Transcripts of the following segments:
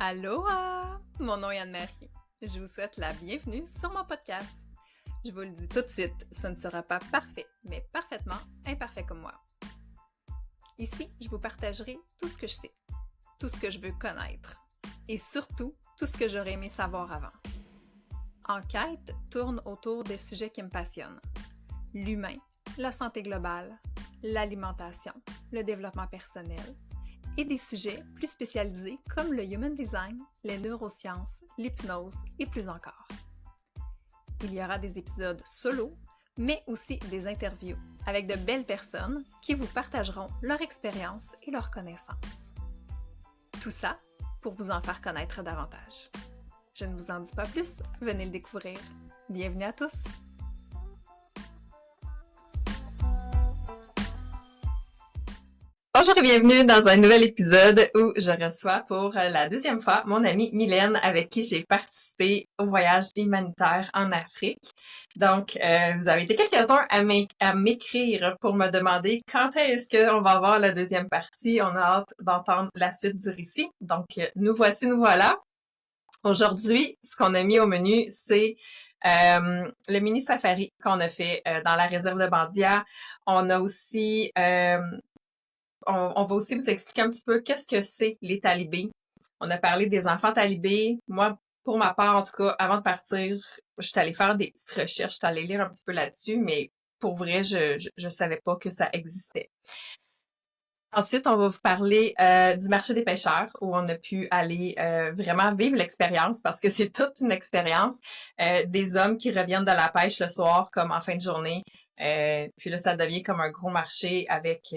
Aloha! Mon nom est Anne-Marie. Je vous souhaite la bienvenue sur mon podcast. Je vous le dis tout de suite, ce ne sera pas parfait, mais parfaitement imparfait comme moi. Ici, je vous partagerai tout ce que je sais, tout ce que je veux connaître et surtout tout ce que j'aurais aimé savoir avant. Enquête tourne autour des sujets qui me passionnent. L'humain, la santé globale, l'alimentation, le développement personnel, et des sujets plus spécialisés comme le human design, les neurosciences, l'hypnose et plus encore. Il y aura des épisodes solo, mais aussi des interviews avec de belles personnes qui vous partageront leur expérience et leurs connaissances. Tout ça pour vous en faire connaître davantage. Je ne vous en dis pas plus, venez le découvrir. Bienvenue à tous! Bonjour et bienvenue dans un nouvel épisode où je reçois pour la deuxième fois mon amie Mylène avec qui j'ai participé au voyage humanitaire en Afrique. Donc, vous avez été quelques-uns à m'écrire pour me demander quand est-ce qu'on va avoir la deuxième partie. On a hâte d'entendre la suite du récit. Donc, nous voilà. Aujourd'hui, ce qu'on a mis au menu, c'est le mini safari qu'on a fait dans la réserve de Bandia. On a aussi... On va aussi vous expliquer un petit peu qu'est-ce que c'est les talibés. On a parlé des enfants talibés. Moi, pour ma part, en tout cas, avant de partir, je suis allée faire des petites recherches, je suis allée lire un petit peu là-dessus, mais pour vrai, je savais pas que ça existait. Ensuite, on va vous parler du marché des pêcheurs, où on a pu aller vraiment vivre l'expérience, parce que c'est toute une expérience. Des hommes qui reviennent de la pêche le soir, comme en fin de journée. Puis là, ça devient comme un gros marché avec...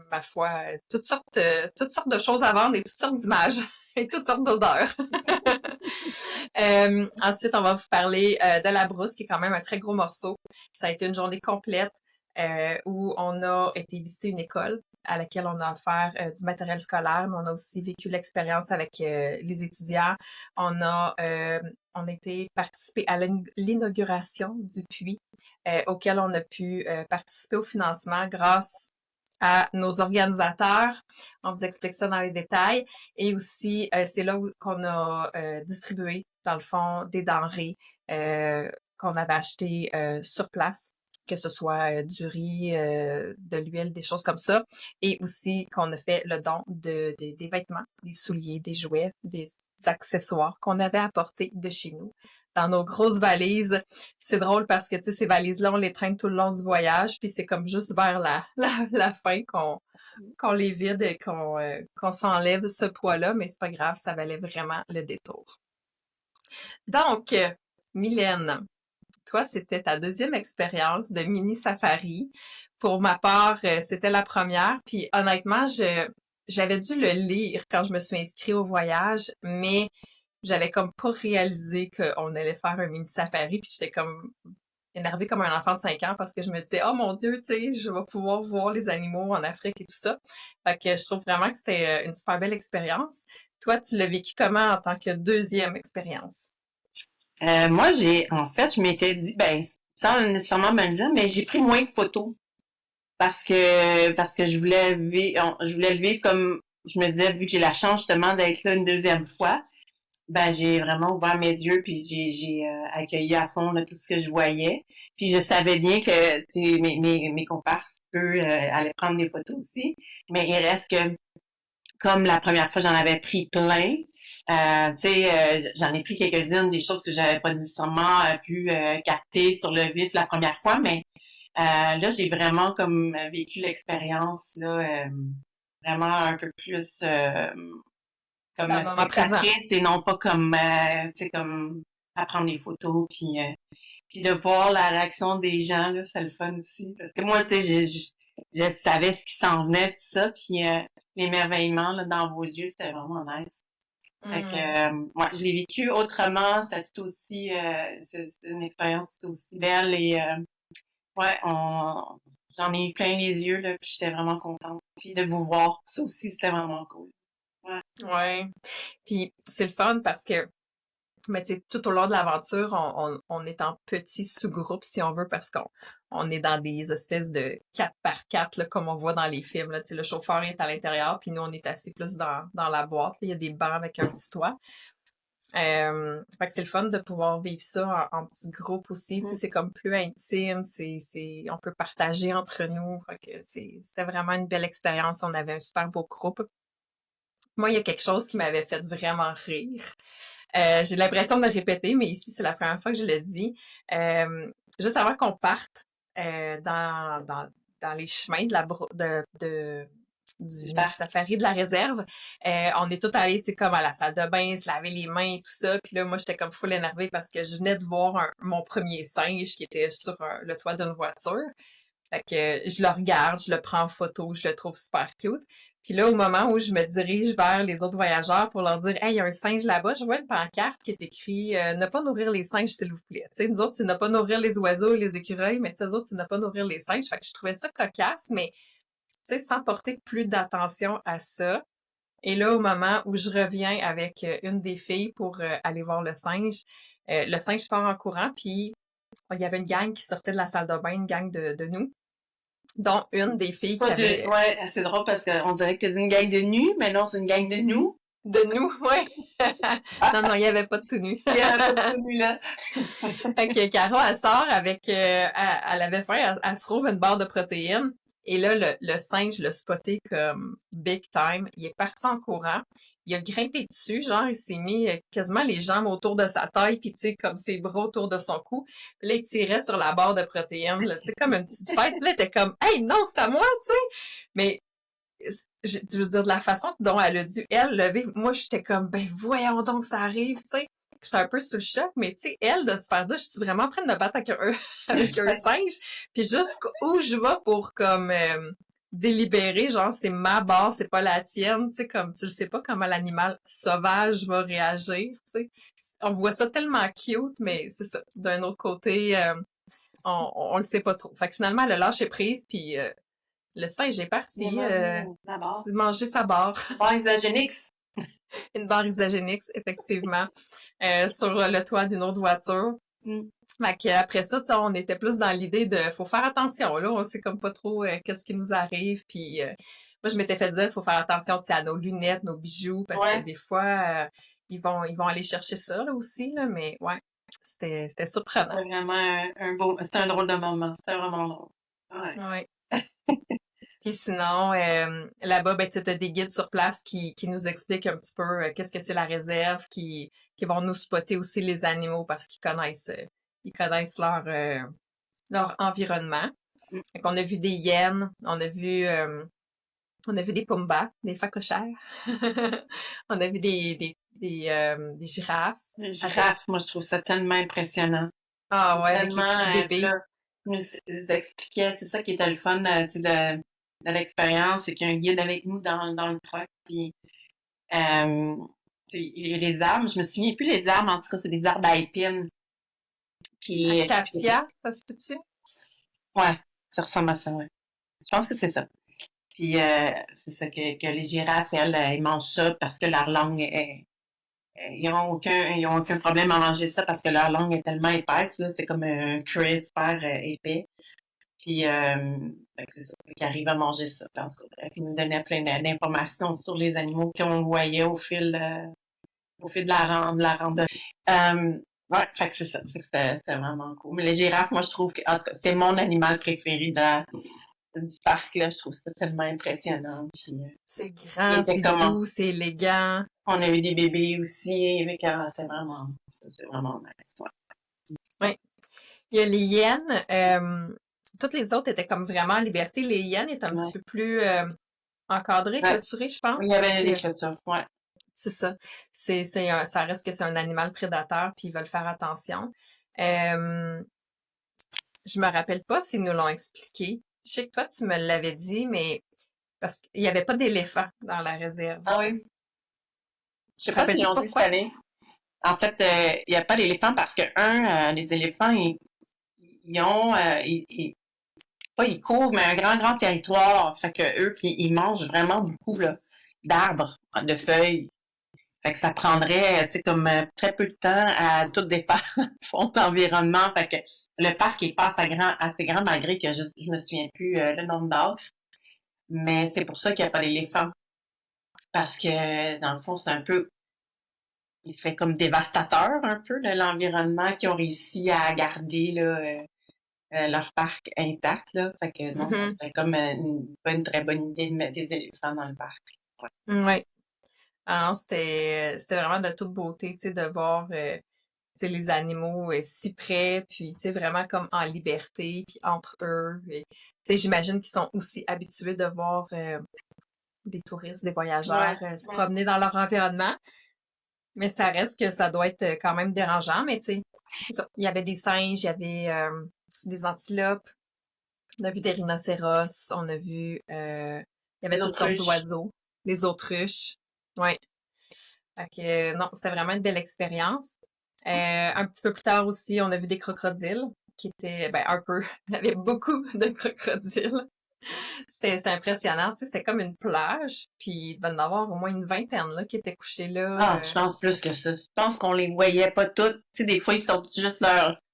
ma foi, toutes sortes de choses à vendre et toutes sortes d'images et toutes sortes d'odeurs. Ensuite, on va vous parler de la brousse, qui est quand même un très gros morceau. Ça a été une journée complète où on a été visiter une école à laquelle on a offert du matériel scolaire, mais on a aussi vécu l'expérience avec les étudiants. On a été participer à l'inauguration du puits auquel on a pu participer au financement grâce à nos organisateurs. On vous explique ça dans les détails. Et aussi, c'est là qu'on a distribué, dans le fond, des denrées qu'on avait achetées sur place, que ce soit du riz, de l'huile, des choses comme ça. Et aussi qu'on a fait le don des vêtements, des souliers, des jouets, des accessoires qu'on avait apportés de chez nous dans nos grosses valises. C'est drôle parce que, tu sais, ces valises-là, on les traîne tout le long du voyage, puis c'est comme juste vers la fin qu'on les vide et qu'on s'enlève ce poids-là, mais c'est pas grave, ça valait vraiment le détour. Donc, Mylène, toi, c'était ta deuxième expérience de mini safari. Pour ma part, c'était la première, puis honnêtement, j'avais dû le lire quand je me suis inscrite au voyage, mais j'avais comme pas réalisé qu'on allait faire un mini safari, puis j'étais comme énervée comme un enfant de 5 ans parce que je me disais, oh mon Dieu, tu sais, je vais pouvoir voir les animaux en Afrique et tout ça. Fait que je trouve vraiment que c'était une super belle expérience. Toi, tu l'as vécu comment en tant que deuxième expérience? Moi, je m'étais dit, sans nécessairement me le dire, mais j'ai pris moins de photos parce que je voulais le vivre comme je me disais, vu que j'ai la chance justement d'être là une deuxième fois, ben j'ai vraiment ouvert mes yeux puis j'ai accueilli à fond là, tout ce que je voyais. Puis je savais bien que mes comparses eux allaient prendre des photos aussi, mais il reste que comme la première fois j'en avais pris plein. J'en ai pris quelques-unes, des choses que j'avais pas nécessairement pu capter sur le vif la première fois, mais là, j'ai vraiment comme vécu l'expérience là, vraiment un peu plus comme Dans le moment présent. spectatrice et non pas comme comme à prendre des photos puis de voir la réaction des gens là, c'est le fun aussi parce que moi tu sais je savais ce qui s'en venait tout ça puis l'émerveillement là dans vos yeux c'était vraiment nice. Fait que, ouais, je l'ai vécu autrement, c'était tout aussi, c'est une expérience tout aussi belle et ouais, j'en ai eu plein les yeux là, puis j'étais vraiment contente. Puis de vous voir, ça aussi c'était vraiment cool. Ouais. Ouais. Puis c'est le fun parce que Mais tu sais, tout au long de l'aventure, on est en petits sous-groupes, si on veut, parce qu'on est dans des espèces de 4 par 4, là, comme on voit dans les films. Là. Tu sais, le chauffeur est à l'intérieur, puis nous, on est assis plus dans la boîte. Là. Il y a des bancs avec un petit toit. Fait que c'est le fun de pouvoir vivre ça en petits groupes aussi. Tu sais, c'est comme plus intime, on peut partager entre nous. Fait que c'était vraiment une belle expérience. On avait un super beau groupe. Moi, il y a quelque chose qui m'avait fait vraiment rire. J'ai l'impression de me répéter, mais ici, c'est la première fois que je le dis. Juste avant qu'on parte dans les chemins du safari de la réserve, on est tous allés, tu sais, comme à la salle de bain, se laver les mains et tout ça. Puis là, moi, j'étais comme full énervée parce que je venais de voir mon premier singe qui était sur le toit d'une voiture. Fait que je le regarde, je le prends en photo, je le trouve super cute. Puis là, au moment où je me dirige vers les autres voyageurs pour leur dire « Hey, il y a un singe là-bas », je vois une pancarte qui est écrit Ne pas nourrir les singes, s'il vous plaît ». Tu sais, nous autres, c'est ne pas nourrir les oiseaux et les écureuils, mais tu sais, eux autres, c'est ne pas nourrir les singes. Fait que je trouvais ça cocasse, mais tu sais, sans porter plus d'attention à ça. Et là, au moment où je reviens avec une des filles pour aller voir le singe part en courant, puis il y avait une gang qui sortait de la salle de bain, une gang de nous, dont une des filles qui avait... Ouais, c'est drôle parce qu'on dirait que c'est une gang de nus, mais non, c'est une gang de nous. De nous, ouais. Non, il n'y avait pas de tout nu. Il n'y avait pas de tout nu, là. Fait que Caro, elle sort avec... elle avait faim, elle se trouve une barre de protéines. Et là, le singe l'a spoté comme big time. Il est parti en courant. Il a grimpé dessus, genre, il s'est mis quasiment les jambes autour de sa taille, puis tu sais, comme ses bras autour de son cou. Puis là, il tirait sur la barre de protéines, là, tu sais, comme une petite fête. Puis là, t'es comme, hey, non, c'est à moi, tu sais. Mais, je veux dire, de la façon dont elle a dû, elle, lever, moi, j'étais comme, ben, voyons donc, ça arrive, tu sais. J'étais un peu sous le choc, mais tu sais, elle, de se faire dire, je suis vraiment en train de me battre avec avec un singe, puis jusqu'où je vais pour, comme, délibérer, genre, c'est ma barre, c'est pas la tienne, tu sais, comme, tu le sais pas comment l'animal sauvage va réagir, tu sais. On voit ça tellement cute, mais c'est ça. D'un autre côté, on le sait pas trop. Fait que finalement, elle a lâché prise, puis le singe est parti manger sa barre. Barre Isagenix. Une barre Isagenix, effectivement, sur le toit d'une autre voiture. Fait qu'après ça, on était plus dans l'idée de faut faire attention, là, on sait comme pas trop qu'est-ce qui nous arrive, puis moi je m'étais fait dire faut faire attention à nos lunettes, nos bijoux, parce que des fois ils vont aller chercher ça là aussi, là, mais ouais, c'était surprenant. C'était vraiment c'était un drôle de moment, c'était vraiment drôle. Ouais. Puis sinon, là-bas, ben, tu as des guides sur place qui nous expliquent un petit peu qu'est-ce que c'est la réserve, qui vont nous spotter aussi les animaux parce qu'ils connaissent leur environnement. Fait qu'on a vu des hyènes, on a vu des pumbas, des phacochères. On a vu des girafes. Les girafes, moi, je trouve ça tellement impressionnant. Ah ouais, avec les petits bébés. Là, nous expliquait, c'est ça qui était le fun tu sais, de l'expérience, c'est qu'il y a un guide avec nous dans le truck, puis les arbres, je me souviens plus les arbres, en tout cas, c'est des arbres à épines. Acacia, ça se peut-tu? Ouais, ça ressemble à ça, ouais. Je pense que c'est ça. Puis c'est ça que les girafes, elles, ils mangent ça parce que leur langue ils ont aucun problème à manger ça parce que leur langue est tellement épaisse, là, c'est comme un cuir super épais. Puis c'est ça, qu'ils arrivent à manger ça. Puis, en tout cas, bref, ils nous donnaient plein d'informations sur les animaux qu'on voyait au fil de la randonnée. Ouais, fait que c'est ça. Fait que c'était vraiment cool. Mais les girafes, moi, je trouve que, en tout cas, c'est mon animal préféré du parc, là. Je trouve ça tellement impressionnant. Puis, c'est grand, c'est doux, c'est élégant. On a eu des bébés aussi. C'est vraiment nice. Ouais. Oui. Il y a les hyènes. Toutes les autres étaient comme vraiment en liberté. Les hyènes étaient un petit peu plus encadrées, clôturées, je pense. Oui, il y avait des clôtures, ouais. C'est ça. Ça reste que c'est un animal prédateur, puis ils veulent faire attention. Je me rappelle pas s'ils nous l'ont expliqué. Je sais que toi, tu me l'avais dit, mais parce qu'il n'y avait pas d'éléphants dans la réserve. Ah oui? Je sais pas s'ils l'ont dit cette année. En fait, il n'y a pas d'éléphants parce que, les éléphants, ils couvrent, mais un grand territoire. Fait que eux, puis ils mangent vraiment beaucoup, là, d'arbres, de feuilles. Fait que ça prendrait, tu sais, comme très peu de temps à tout défaire fond d'environnement. Fait que le parc est pas assez grand malgré que je me souviens plus le nombre d'arbres. Mais c'est pour ça qu'il n'y a pas d'éléphants. Parce que, dans le fond, c'est un peu, il serait comme dévastateur un peu de l'environnement qu'ils ont réussi à garder là, leur parc intact. Là. Fait que non, ça Mhm. serait comme pas une très bonne idée de mettre des éléphants dans le parc. Ouais. Ouais. Alors, c'était vraiment de toute beauté, tu sais, de voir tu sais, les animaux si près, puis tu sais, vraiment comme en liberté, puis entre eux. Et, tu sais, j'imagine qu'ils sont aussi habitués de voir des touristes, des voyageurs Ouais. se promener dans leur environnement. Mais ça reste que ça doit être quand même dérangeant. Mais tu sais, c'est ça. Il y avait des singes, il y avait des antilopes, on a vu des rhinocéros, on a vu, il y avait Les toutes sortes autruches. d'oiseaux, des autruches. Ouais. Fait que non, c'était vraiment une belle expérience. Un petit peu plus tard aussi, on a vu des crocodiles qui étaient, ben un peu, il y avait beaucoup de crocodiles. C'était impressionnant, tu sais, c'était comme une plage, puis il devait y en avoir au moins une vingtaine là, qui étaient couchés là. Ah, je pense plus que ça. Je pense qu'on les voyait pas toutes. Tu sais, des fois, ils sortent juste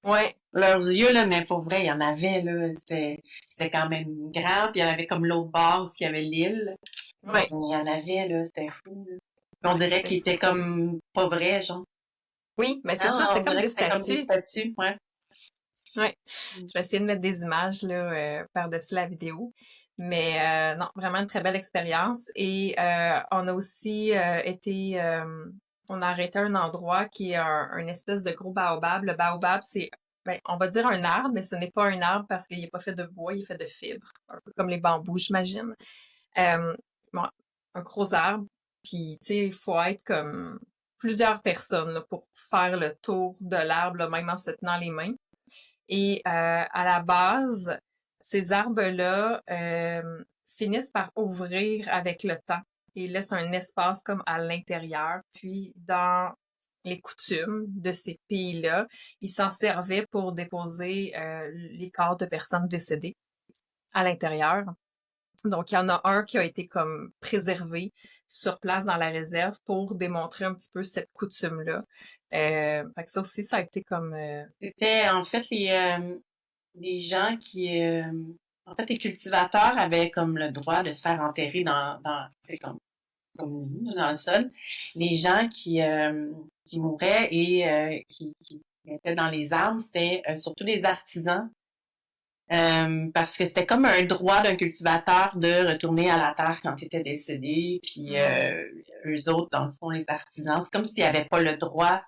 Ouais, leurs yeux, là, mais pour vrai, il y en avait, là. C'était quand même grand, puis il y en avait comme l'autre bord où il y avait l'île. Mais ouais, il y en avait, là, c'était fou, là. On ouais, dirait c'était qu'ils fou. étaient comme pas vrais, genre. Oui, mais c'est ça, Hein, c'était on comme dirait des que c'était comme des statues. statues, ouais. Ouais. Je vais essayer de mettre des images là, par-dessus la vidéo. Mais non, vraiment une très belle expérience. Et on a aussi on a arrêté à un endroit qui est un espèce de gros baobab. Le baobab, c'est, ben, on va dire un arbre, mais ce n'est pas un arbre parce qu'il n'est pas fait de bois, il est fait de fibres, un peu comme les bambous, j'imagine. Euh, bon, un gros arbre. Puis, tu sais, il faut être comme plusieurs personnes là, pour faire le tour de l'arbre, là, même en se tenant les mains. Et à la base, ces arbres-là finissent par ouvrir avec le temps et laissent un espace comme à l'intérieur. Puis dans les coutumes de ces pays-là, ils s'en servaient pour déposer les corps de personnes décédées à l'intérieur. Donc, il y en a un qui a été comme préservé sur place dans la réserve pour démontrer un petit peu cette coutume-là. Fait que ça aussi, ça a été comme C'était, en fait, les gens qui, en fait, les cultivateurs avaient comme le droit de se faire enterrer tu sais, comme nous, dans le sol. Les gens qui mouraient et qui étaient dans les arbres, c'était surtout les artisans. Parce que c'était comme un droit d'un cultivateur de retourner à la terre quand il était décédé, puis hmm, eux autres, dans le fond, les artisans, c'est comme s'ils n'avaient pas le droit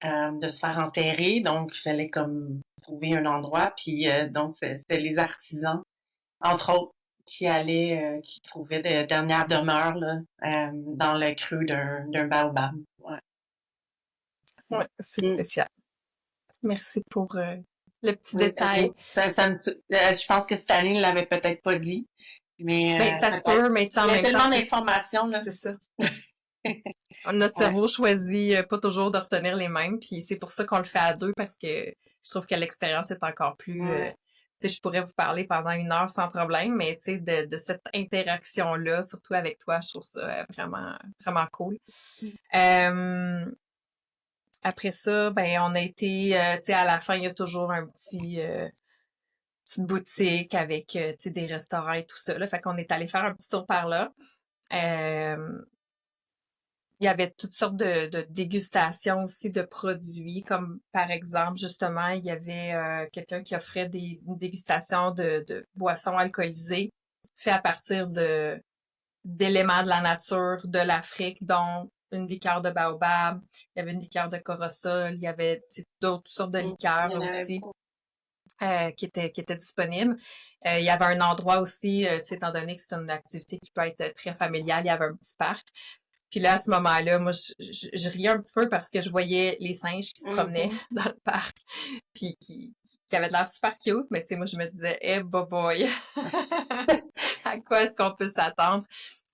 de se faire enterrer, donc il fallait comme trouver un endroit, puis donc c'était les artisans, entre autres, qui trouvaient de dernières demeures là, dans le creux d'un baobab. Ouais. ouais, c'est Mm. spécial. Merci pour le petit Oui, détail. je pense que cette année, il l'avait peut-être pas dit, mais Ben, ça se peut-être. peut, mais tu sais, en Il y a même temps, tellement d'informations, là. c'est ça. Notre Ouais. cerveau choisit pas toujours de retenir les mêmes, puis c'est pour ça qu'on le fait à deux, parce que je trouve que l'expérience est encore plus... Ouais. tu sais, je pourrais vous parler pendant une heure sans problème, mais tu sais, de cette interaction-là, surtout avec toi, je trouve ça vraiment, vraiment cool. Euh, Après ça, ben, on a été, tu sais, à la fin, il y a toujours un petite boutique avec tu sais, des restaurants et tout ça. Là. Fait qu'on est allé faire un petit tour par là. Euh, il y avait toutes sortes de dégustations aussi de produits, comme par exemple, justement, il y avait quelqu'un qui offrait une dégustation de boissons alcoolisées fait à partir d'éléments de la nature de l'Afrique, dont une liqueur de baobab, il y avait une liqueur de corosol, il y avait d'autres sortes de Il liqueurs y en là, avait aussi beaucoup. qui étaient disponibles. Il y avait un endroit aussi, tu sais, étant donné que c'est une activité qui peut être très familiale, il y avait un petit parc. Puis là, à ce moment-là, moi, je riais un petit peu parce que je voyais les singes qui se promenaient Mhm. dans le parc, puis qui avaient l'air super cute, mais tu sais, moi, je me disais, eh, boy, à quoi est-ce qu'on peut s'attendre?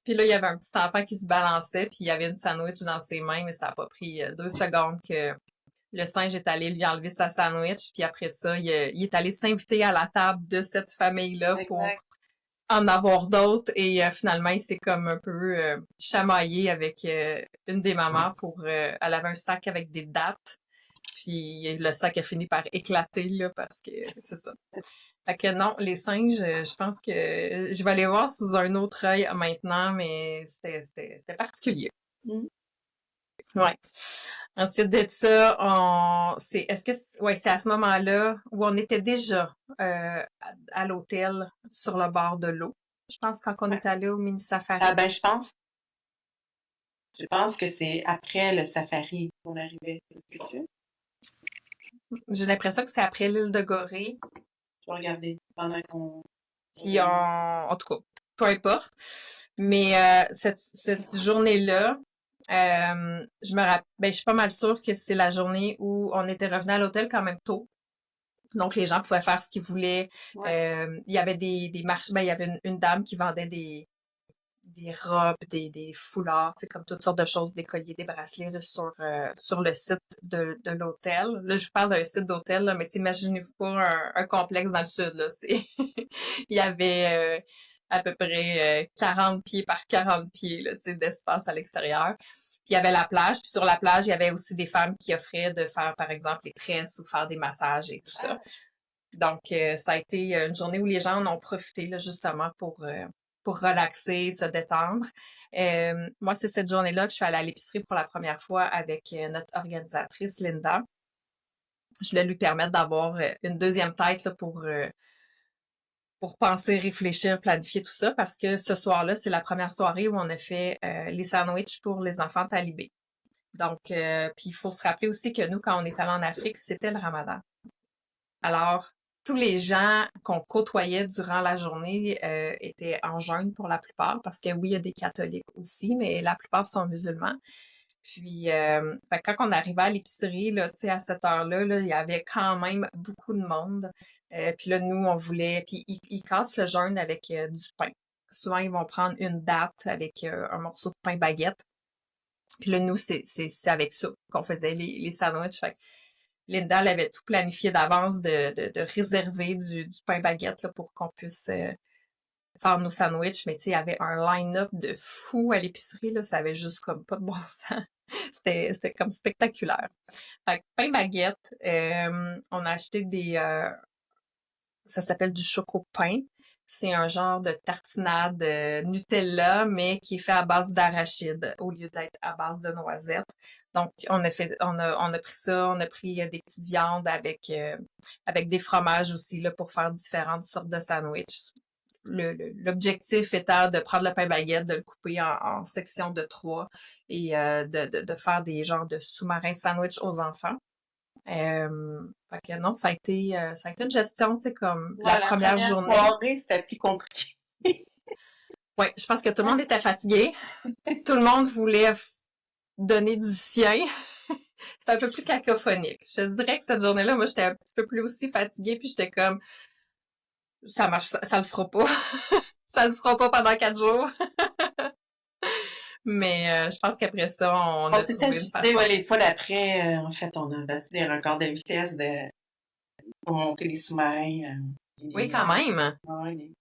Puis là, il y avait un petit enfant qui se balançait, puis il y avait une sandwich dans ses mains, mais ça a pas pris 2 secondes que le singe est allé lui enlever sa sandwich, puis après ça, il est allé s'inviter à la table de cette famille-là pour Exact. en avoir d'autres et finalement, il s'est comme un peu chamaillé avec une des mamans pour... elle avait un sac avec des dates, puis le sac a fini par éclater, là, parce que c'est ça. Fait que non, les singes, je pense que je vais aller voir sous un autre œil maintenant, mais c'était particulier. Mm. Ouais. Ensuite de ça, ouais, c'est à ce moment-là où on était déjà à l'hôtel sur le bord de l'eau. Je pense quand on Ouais. est allé au mini Ah safari. ben, je pense que c'est après le safari qu'on arrivait. Est-ce que tu J'ai l'impression que c'est après l'île de Gorée. vas regarder pendant qu'on Puis en tout cas, peu importe. Mais cette journée-là, je suis pas mal sûre que c'est la journée où on était revenu à l'hôtel quand même tôt. Donc, les gens pouvaient faire ce qu'ils voulaient. Ouais. Il y avait des marches. Ben, il y avait une dame qui vendait des robes, des foulards, tu sais, comme toutes sortes de choses, des colliers, des bracelets là, sur le site de l'hôtel. Là, je vous parle d'un site d'hôtel, là, mais imaginez-vous pas un complexe dans le sud. Là, il y avait à peu près 40 pieds par 40 pieds là, tu sais, d'espace à l'extérieur. Puis il y avait la plage, puis sur la plage, il y avait aussi des femmes qui offraient de faire, par exemple, les tresses ou faire des massages et tout ça. Donc, ça a été une journée où les gens en ont profité là, justement pour relaxer, se détendre. Moi, c'est cette journée-là que je suis allée à l'épicerie pour la première fois avec notre organisatrice, Linda. Je voulais lui permettre d'avoir une deuxième tête là, pour penser, réfléchir, planifier tout ça, parce que ce soir-là, c'est la première soirée où on a fait les sandwichs pour les enfants talibés. Donc, puis il faut se rappeler aussi que nous, quand on est allé en Afrique, c'était le Ramadan. Alors, tous les gens qu'on côtoyait durant la journée étaient en jeûne pour la plupart, parce que oui, il y a des catholiques aussi, mais la plupart sont musulmans. Puis, fait que quand on arrivait à l'épicerie, là, tu sais, à cette heure-là, là, il y avait quand même beaucoup de monde. Puis là, nous, on voulait... Puis, ils cassent le jeûne avec du pain. Souvent, ils vont prendre une date avec un morceau de pain baguette. Puis là, nous, c'est avec ça qu'on faisait les sandwichs. Fait que Linda, elle avait tout planifié d'avance de réserver du pain baguette là, pour qu'on puisse faire nos sandwichs. Mais tu sais, il y avait un line-up de fou à l'épicerie, là. Ça avait juste comme pas de bon sens. C'était comme spectaculaire. Fait que pain baguette, on a acheté ça s'appelle du choco-pain. C'est un genre de tartinade Nutella, mais qui est fait à base d'arachide au lieu d'être à base de noisettes. Donc, on a pris ça, on a pris des petites viandes avec des fromages aussi là, pour faire différentes sortes de sandwichs. L'objectif étant de prendre le pain baguette, de le couper en sections de 3 et de faire des genres de sous-marins sandwich aux enfants. Fait que non, ça a été une gestion, tu sais, comme Ouais, la la première première journée. soirée, c'était plus compliqué. Ouais, je pense que tout le monde était fatigué. Tout le monde voulait donner du sien. C'est un peu plus cacophonique. Je dirais que cette journée-là, moi, j'étais un petit peu plus aussi fatiguée, puis j'étais comme, ça marche, ça le fera pas. Ça le fera pas pendant 4 jours. Mais je pense qu'après ça, on On a s'était trouvé une ajusté, façon. ouais, les fois d'après, en fait, on a battu des records de vitesse pour monter les sous-marins. Oui, quand même. Ouais,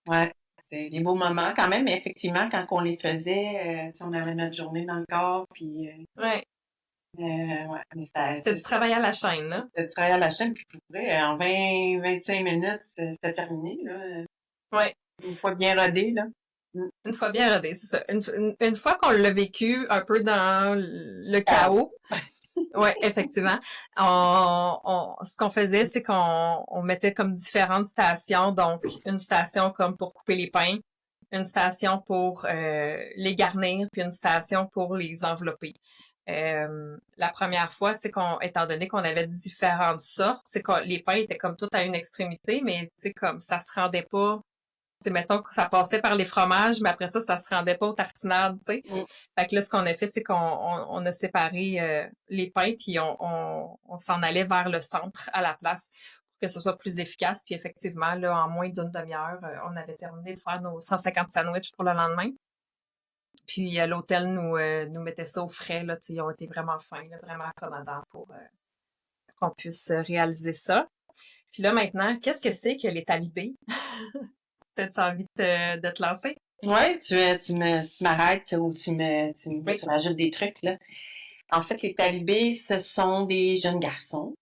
ouais, c'était des beaux moments quand même, mais effectivement, quand on les faisait, on avait notre journée dans le corps, puis Ouais. ouais, mais C'était du travail à la chaîne, là. c'était du travail à la chaîne, puis pour vrai, en 20-25 minutes, c'était terminé, là. Ouais. Une fois bien rodé, là. Mm. Une fois bien rodé, c'est ça. Une fois qu'on l'a vécu un peu dans le Ciao. chaos, ouais, effectivement, ce qu'on faisait, c'est qu'on mettait comme différentes stations. Donc, une station comme pour couper les pains, une station pour les garnir, puis une station pour les envelopper. La première fois, c'est étant donné qu'on avait différentes sortes, c'est que les pains étaient comme tout à une extrémité, mais tu sais, comme ça se rendait pas. Tu sais, mettons que ça passait par les fromages, mais après ça se rendait pas aux tartinades, tu sais. Mm. Fait que là, ce qu'on a fait, c'est qu'on a séparé les pains, puis on s'en allait vers le centre à la place pour que ce soit plus efficace. Puis effectivement, là, en moins d'une demi-heure, on avait terminé de faire nos 150 sandwichs pour le lendemain. Puis l'hôtel nous mettait ça au frais, là, tu sais, ils ont été vraiment fins, là, vraiment accommodants pour qu'on puisse réaliser ça. Puis là, maintenant, qu'est-ce que c'est que les talibés? T'as-tu envie de te lancer? Ouais, tu m'arrêtes ou Oui. tu m'ajoutes des trucs, là. En fait, les talibés, ce sont des jeunes garçons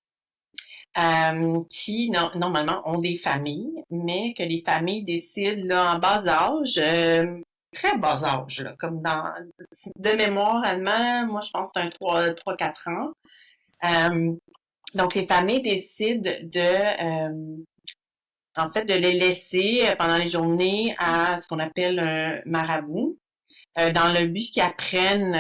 qui, normalement, ont des familles, mais que les familles décident, là, en bas âge, très bas âge, là, comme de mémoire allemand, moi, je pense que c'est un 3-4 ans. Euh, donc, les familles décident en fait, de les laisser pendant les journées à ce qu'on appelle un marabout, dans le but qu'ils apprennent,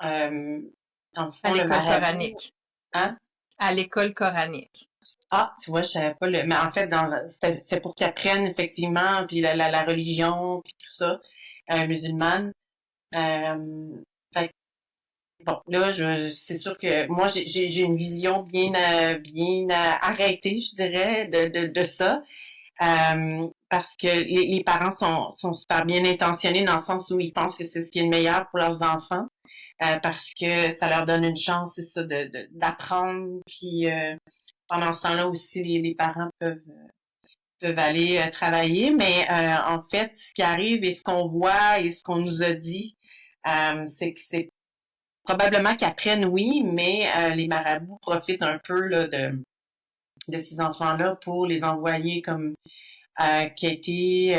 dans le À fond, le l'école marabout, coranique. hein? À l'école coranique. Ah, tu vois, je savais pas mais en fait, c'était pour qu'ils apprennent effectivement, puis la religion, puis tout ça, musulmane. Euh, fait bon, là, c'est sûr que moi, j'ai une vision bien arrêtée, je dirais, de ça. Parce que les parents sont super bien intentionnés dans le sens où ils pensent que c'est ce qui est le meilleur pour leurs enfants, parce que ça leur donne une chance, c'est ça, d'apprendre. Puis pendant ce temps-là aussi, les parents peuvent aller travailler. Mais en fait, ce qui arrive et ce qu'on voit et ce qu'on nous a dit, c'est que c'est probablement qu'ils apprennent, oui, mais les marabouts profitent un peu là, de ces enfants-là pour les envoyer comme quêter.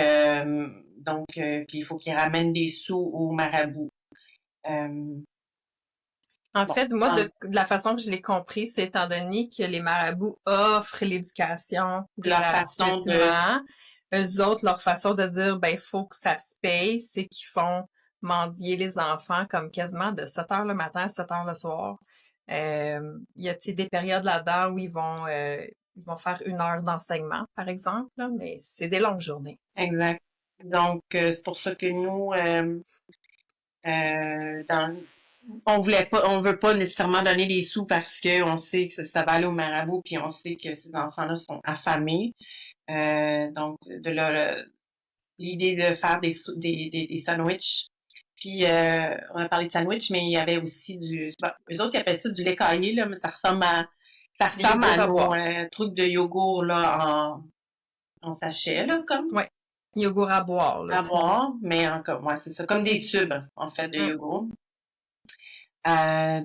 Donc, puis il faut qu'ils ramènent des sous aux marabouts. Euh, En bon, fait, moi, de la façon que je l'ai compris, c'est étant donné que les marabouts offrent l'éducation leur façon de... gratuitement, eux autres, leur façon de dire, ben, il faut que ça se paye, c'est qu'ils font mendier les enfants comme quasiment de 7 heures le matin à 7 heures le soir. Y a-t-il des périodes là-dedans où ils vont faire 1 heure d'enseignement, par exemple, là, mais c'est des longues journées. Exact. Donc, c'est pour ça que nous, dans, on veut pas nécessairement donner des sous parce que on sait que ça va aller au marabout, puis on sait que ces enfants-là sont affamés. Donc, l'idée de faire des sandwichs. Puis, on a parlé de sandwich, mais il y avait aussi bon, eux autres, ils appellent ça du lait caillé, là, mais ça Des ressemble yogourts à à nos boire. trucs de yogourt, là, en sachet, là, comme, Ouais. Yogourt à boire, là, à finalement. boire, mais encore, ouais, c'est ça, comme des tubes, en fait, de Hum. yogourt.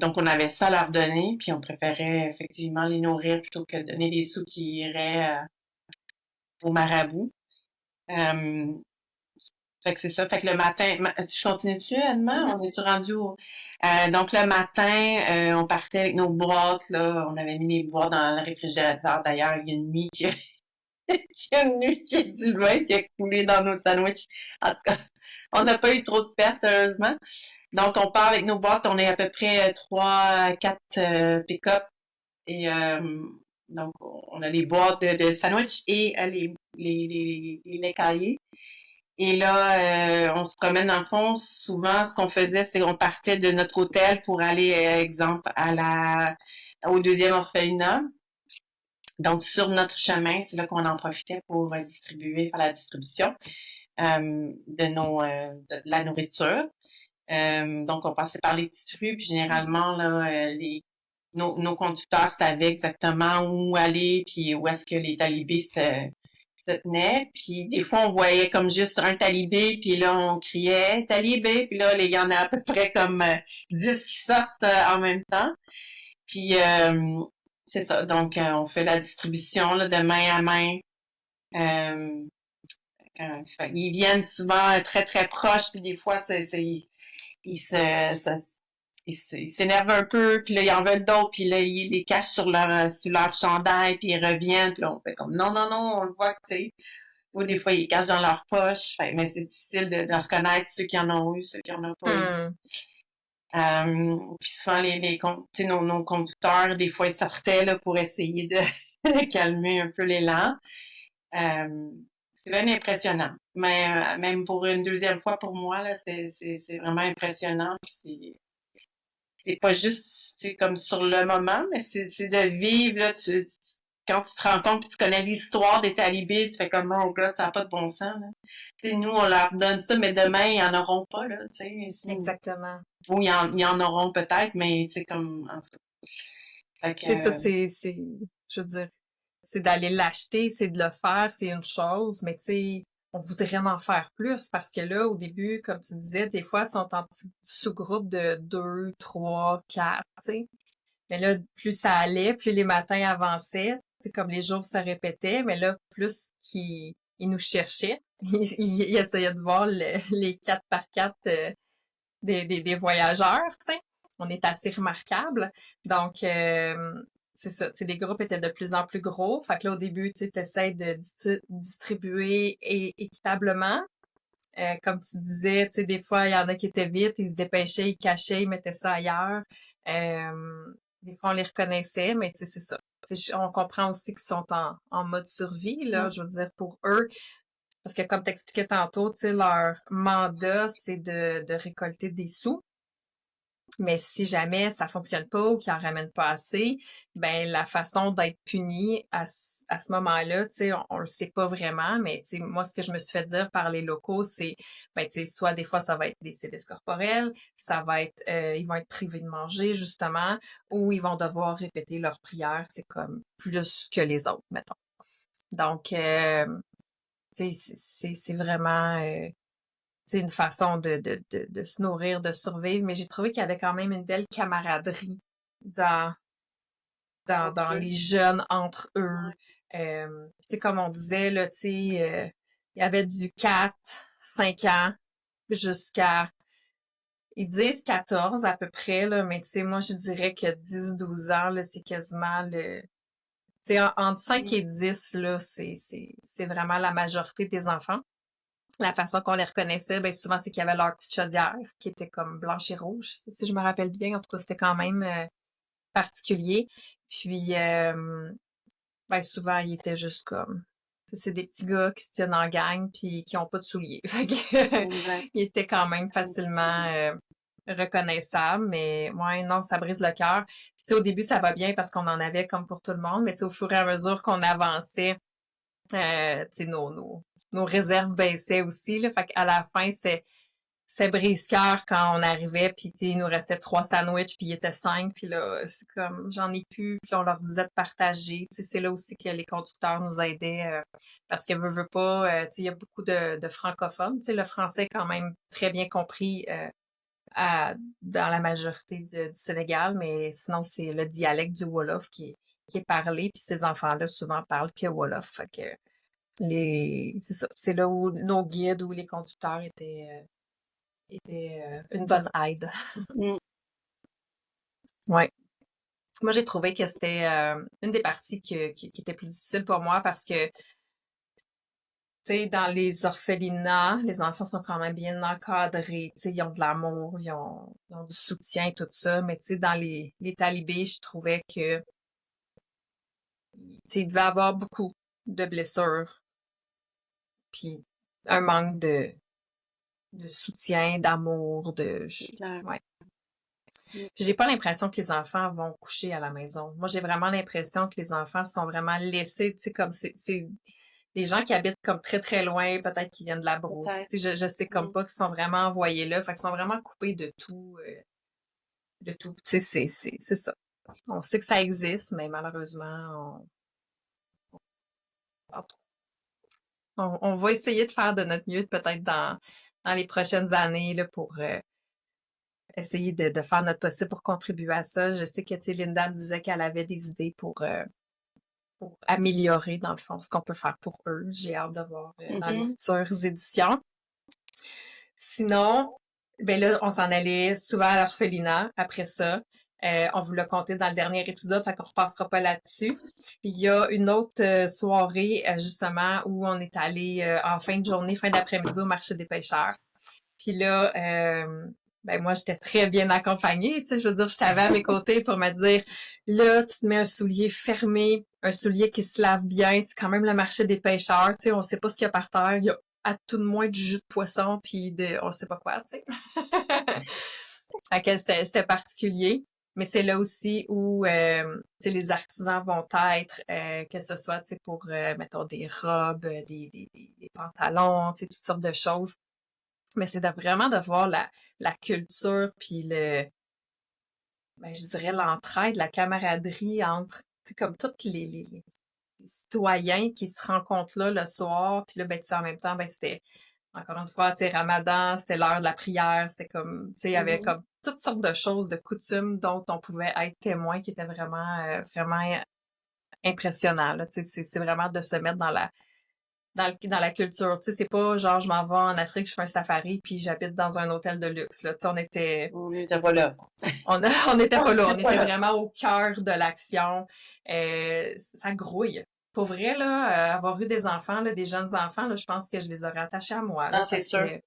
Donc, on avait ça à leur donner, puis on préférait effectivement les nourrir plutôt que de donner des sous qui iraient au marabout. Euh, Fait que c'est ça. Fait que le matin, tu continues-tu, Edmond? Mhm. On est-tu rendu au... donc le matin, on partait avec nos boîtes, là. On avait mis les boîtes dans le réfrigérateur. D'ailleurs, il y a une nuit qui a, il y a une nuit qui a du vin qui a coulé dans nos sandwichs. En tout cas, on n'a pas eu trop de pertes, heureusement. Donc, on part avec nos boîtes. On est à peu près 3-4 pick-up. Et donc, on a les boîtes de sandwich et les laits caillés. Et là, on se promène dans le fond. Souvent, ce qu'on faisait, c'est qu'on partait de notre hôtel pour aller, exemple, au deuxième orphelinat. Donc, sur notre chemin, c'est là qu'on en profitait pour distribuer, faire la distribution de la nourriture. Donc, on passait par les petites rues, puis généralement, là, nos conducteurs savaient exactement où aller, puis où est-ce que les talibés se tenaient. Puis des fois, on voyait comme juste un talibé, puis là, on criait hey, talibé, puis là, il y en a à peu près comme 10 qui sortent en même temps. Puis c'est ça. Donc, on fait la distribution là, de main à main. Euh, ils viennent souvent très, très proches, puis des fois, ils se, ça, ils s'énervent un peu, puis là, ils en veulent d'autres, puis là, ils les cachent sur leur chandail, puis ils reviennent, puis là, on fait comme non, non, non, on le voit que, tu sais, ou des fois, ils les cachent dans leur poche, fait, mais c'est difficile de reconnaître ceux qui en ont eu, ceux qui en ont pas eu. Hum. Puis souvent, tu sais, nos conducteurs, des fois, ils sortaient, là, pour essayer de, de calmer un peu l'élan. Euh, c'est bien impressionnant. Mais même pour une deuxième fois, pour moi, là, c'est vraiment impressionnant, puis c'est pas juste comme sur le moment, mais c'est de vivre, là, quand tu te rends compte que tu connais l'histoire des talibés, tu fais comme, oh god, ça n'a pas de bon sens, là. Tu sais, nous, on leur donne ça, mais demain, ils en auront pas, là, tu sais. Exactement. Ou ils en auront peut-être, mais tu sais, comme, en tout cas. Fait que, C'est ça, je veux dire, c'est d'aller l'acheter, c'est de le faire, c'est une chose, mais tu sais, on voudrait en faire plus parce que là, au début, comme tu disais, des fois, ils sont en petits sous-groupes de 2, 3, 4, tu sais. Mais là, plus ça allait, plus les matins avançaient, c'est comme les jours se répétaient, mais là, plus qu'ils nous cherchaient. Ils essayaient de voir les 4 par 4 des voyageurs, tu sais. On est assez remarquable. Donc, c'est ça. Tu sais, les groupes étaient de plus en plus gros. Fait que là, au début, tu essaies de distribuer équitablement. Comme tu disais, tu sais, des fois, il y en a qui étaient vite, ils se dépêchaient, ils cachaient, ils mettaient ça ailleurs. Des fois, on les reconnaissait, mais tu sais, c'est ça. On comprend aussi qu'ils sont en mode survie, là. Je veux dire, pour eux, parce que comme t'expliquais tantôt, tu sais, leur mandat, c'est de récolter des sous. Mais si jamais ça fonctionne pas ou qu'ils en ramènent pas assez, ben la façon d'être puni à ce moment-là, tu sais, on le sait pas vraiment, mais tu sais, moi, ce que je me suis fait dire par les locaux, c'est, ben tu sais, soit des fois, ça va être des sévices corporels, ça va être, ils vont être privés de manger, justement, ou ils vont devoir répéter leur prière, tu sais, comme plus que les autres, mettons. Donc, tu sais, c'est vraiment, c'est une façon de se nourrir, de survivre, mais j'ai trouvé qu'il y avait quand même une belle camaraderie dans, dans les jeunes entre eux. Tu sais, comme on disait, là, tu sais, il y avait du 4, 5 ans jusqu'à, ils disent 14 à peu près, là, mais tu sais, moi, je dirais que 10, 12 ans, là, c'est quasiment le, tu sais, entre 5 et 10, là, c'est vraiment la majorité des enfants. La façon qu'on les reconnaissait, ben souvent, c'est qu'il y avait leur petite chaudière qui était comme blanche et rouge, si je me rappelle bien. En tout cas, c'était quand même particulier. Puis, ben souvent, ils étaient juste comme... C'est des petits gars qui se tiennent en gang puis qui ont pas de souliers. Fait que, ils étaient quand même facilement reconnaissables. Mais ouais, non, ça brise le cœur. Puis, tu sais, au début, ça va bien parce qu'on en avait comme pour tout le monde. Mais tu sais, au fur et à mesure qu'on avançait, tu sais, nos réserves baissaient aussi, là. Fait qu'à la fin, c'était brise-cœur quand on arrivait, puis tu sais, il nous restait 3 sandwichs, puis il était 5, puis là, c'est comme, j'en ai plus, puis on leur disait de partager. Tu sais, c'est là aussi que les conducteurs nous aidaient, parce que veut pas, tu sais, il y a beaucoup de francophones. Tu sais, le français est quand même très bien compris dans la majorité du Sénégal, mais sinon, c'est le dialecte du Wolof qui est parlé, puis ces enfants-là souvent parlent que Wolof. Fait que c'est ça. C'est là où nos guides ou les conducteurs étaient une bonne aide. Ouais. Moi, j'ai trouvé que c'était une des parties qui était plus difficile pour moi parce que, tu sais, dans les orphelinats, les enfants sont quand même bien encadrés. Tu sais, ils ont de l'amour, ils ont du soutien, tout ça. Mais tu sais, dans les talibés, je trouvais que, tu sais, il devait avoir beaucoup de blessures, puis un manque de soutien, d'amour, ouais. J'ai pas l'impression que les enfants vont coucher à la maison. Moi, j'ai vraiment l'impression que les enfants sont vraiment laissés, tu sais, comme c'est des gens qui habitent comme très, très loin, peut-être qui viennent de la brousse. Tu sais, je sais comme pas qu'ils sont vraiment envoyés là. Fait qu'ils sont vraiment coupés de tout, de tout. Tu sais, c'est ça. On sait que ça existe, mais malheureusement, on va essayer de faire de notre mieux, peut-être dans les prochaines années, là, pour essayer de faire notre possible pour contribuer à ça. Je sais que, tu sais, Linda me disait qu'elle avait des idées pour améliorer, dans le fond, ce qu'on peut faire pour eux. J'ai hâte de voir dans les futures éditions. Sinon, ben là, on s'en allait souvent à l'orphelinat après ça. On vous l'a compté dans le dernier épisode, fait qu'on repassera pas là-dessus. Puis il y a une autre soirée, justement, où on est allé en fin de journée, fin d'après-midi au marché des pêcheurs. Puis là, ben moi, j'étais très bien accompagnée, tu sais, je veux dire, je t'avais à mes côtés pour me dire, là, tu te mets un soulier fermé, un soulier qui se lave bien, c'est quand même le marché des pêcheurs, tu sais, on sait pas ce qu'il y a par terre, il y a à tout de moins du jus de poisson, puis on sait pas quoi, tu sais. Fait que c'était particulier. Mais c'est là aussi où les artisans vont être, que ce soit pour, mettons, des robes, des pantalons, toutes sortes de choses. Mais c'est vraiment de voir la culture puis je dirais l'entraide, la camaraderie entre comme toutes les citoyens qui se rencontrent là le soir, puis là, ben, tu sais, en même temps, ben, c'était, encore une fois, tu sais, Ramadan, c'était l'heure de la prière, c'était comme, tu sais, il y avait Mhm. comme toutes sortes de choses, de coutumes dont on pouvait être témoin qui étaient vraiment impressionnant, là, tu sais, c'est vraiment de se mettre dans la culture, tu sais, c'est pas genre je m'en vais en Afrique, je fais un safari, puis j'habite dans un hôtel de luxe, là, tu sais, Oui, t'es pas là. on n'était On pas là, on était pas était là. vraiment au cœur de l'action. Ça grouille. Pour vrai, là, avoir eu des enfants, là, des jeunes enfants, là, je pense que je les aurais attachés à moi, Non, là, c'est parce sûr. que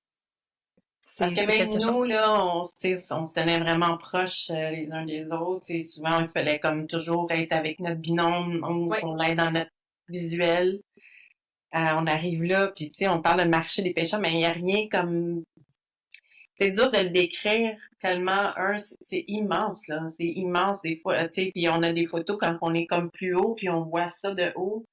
Parce que c'est quelque même nous, chose. là, tu sais, on se tenait vraiment proches les uns des autres. Tu sais, souvent, il fallait comme toujours être avec notre binôme ou Ouais. qu'on l'aide dans notre visuel. On arrive là, puis tu sais, on parle de marché des pêcheurs, mais il n'y a rien comme... C'est dur de le décrire tellement, c'est immense, là. C'est immense des fois, tu sais, puis on a des photos quand on est comme plus haut, puis on voit ça de haut.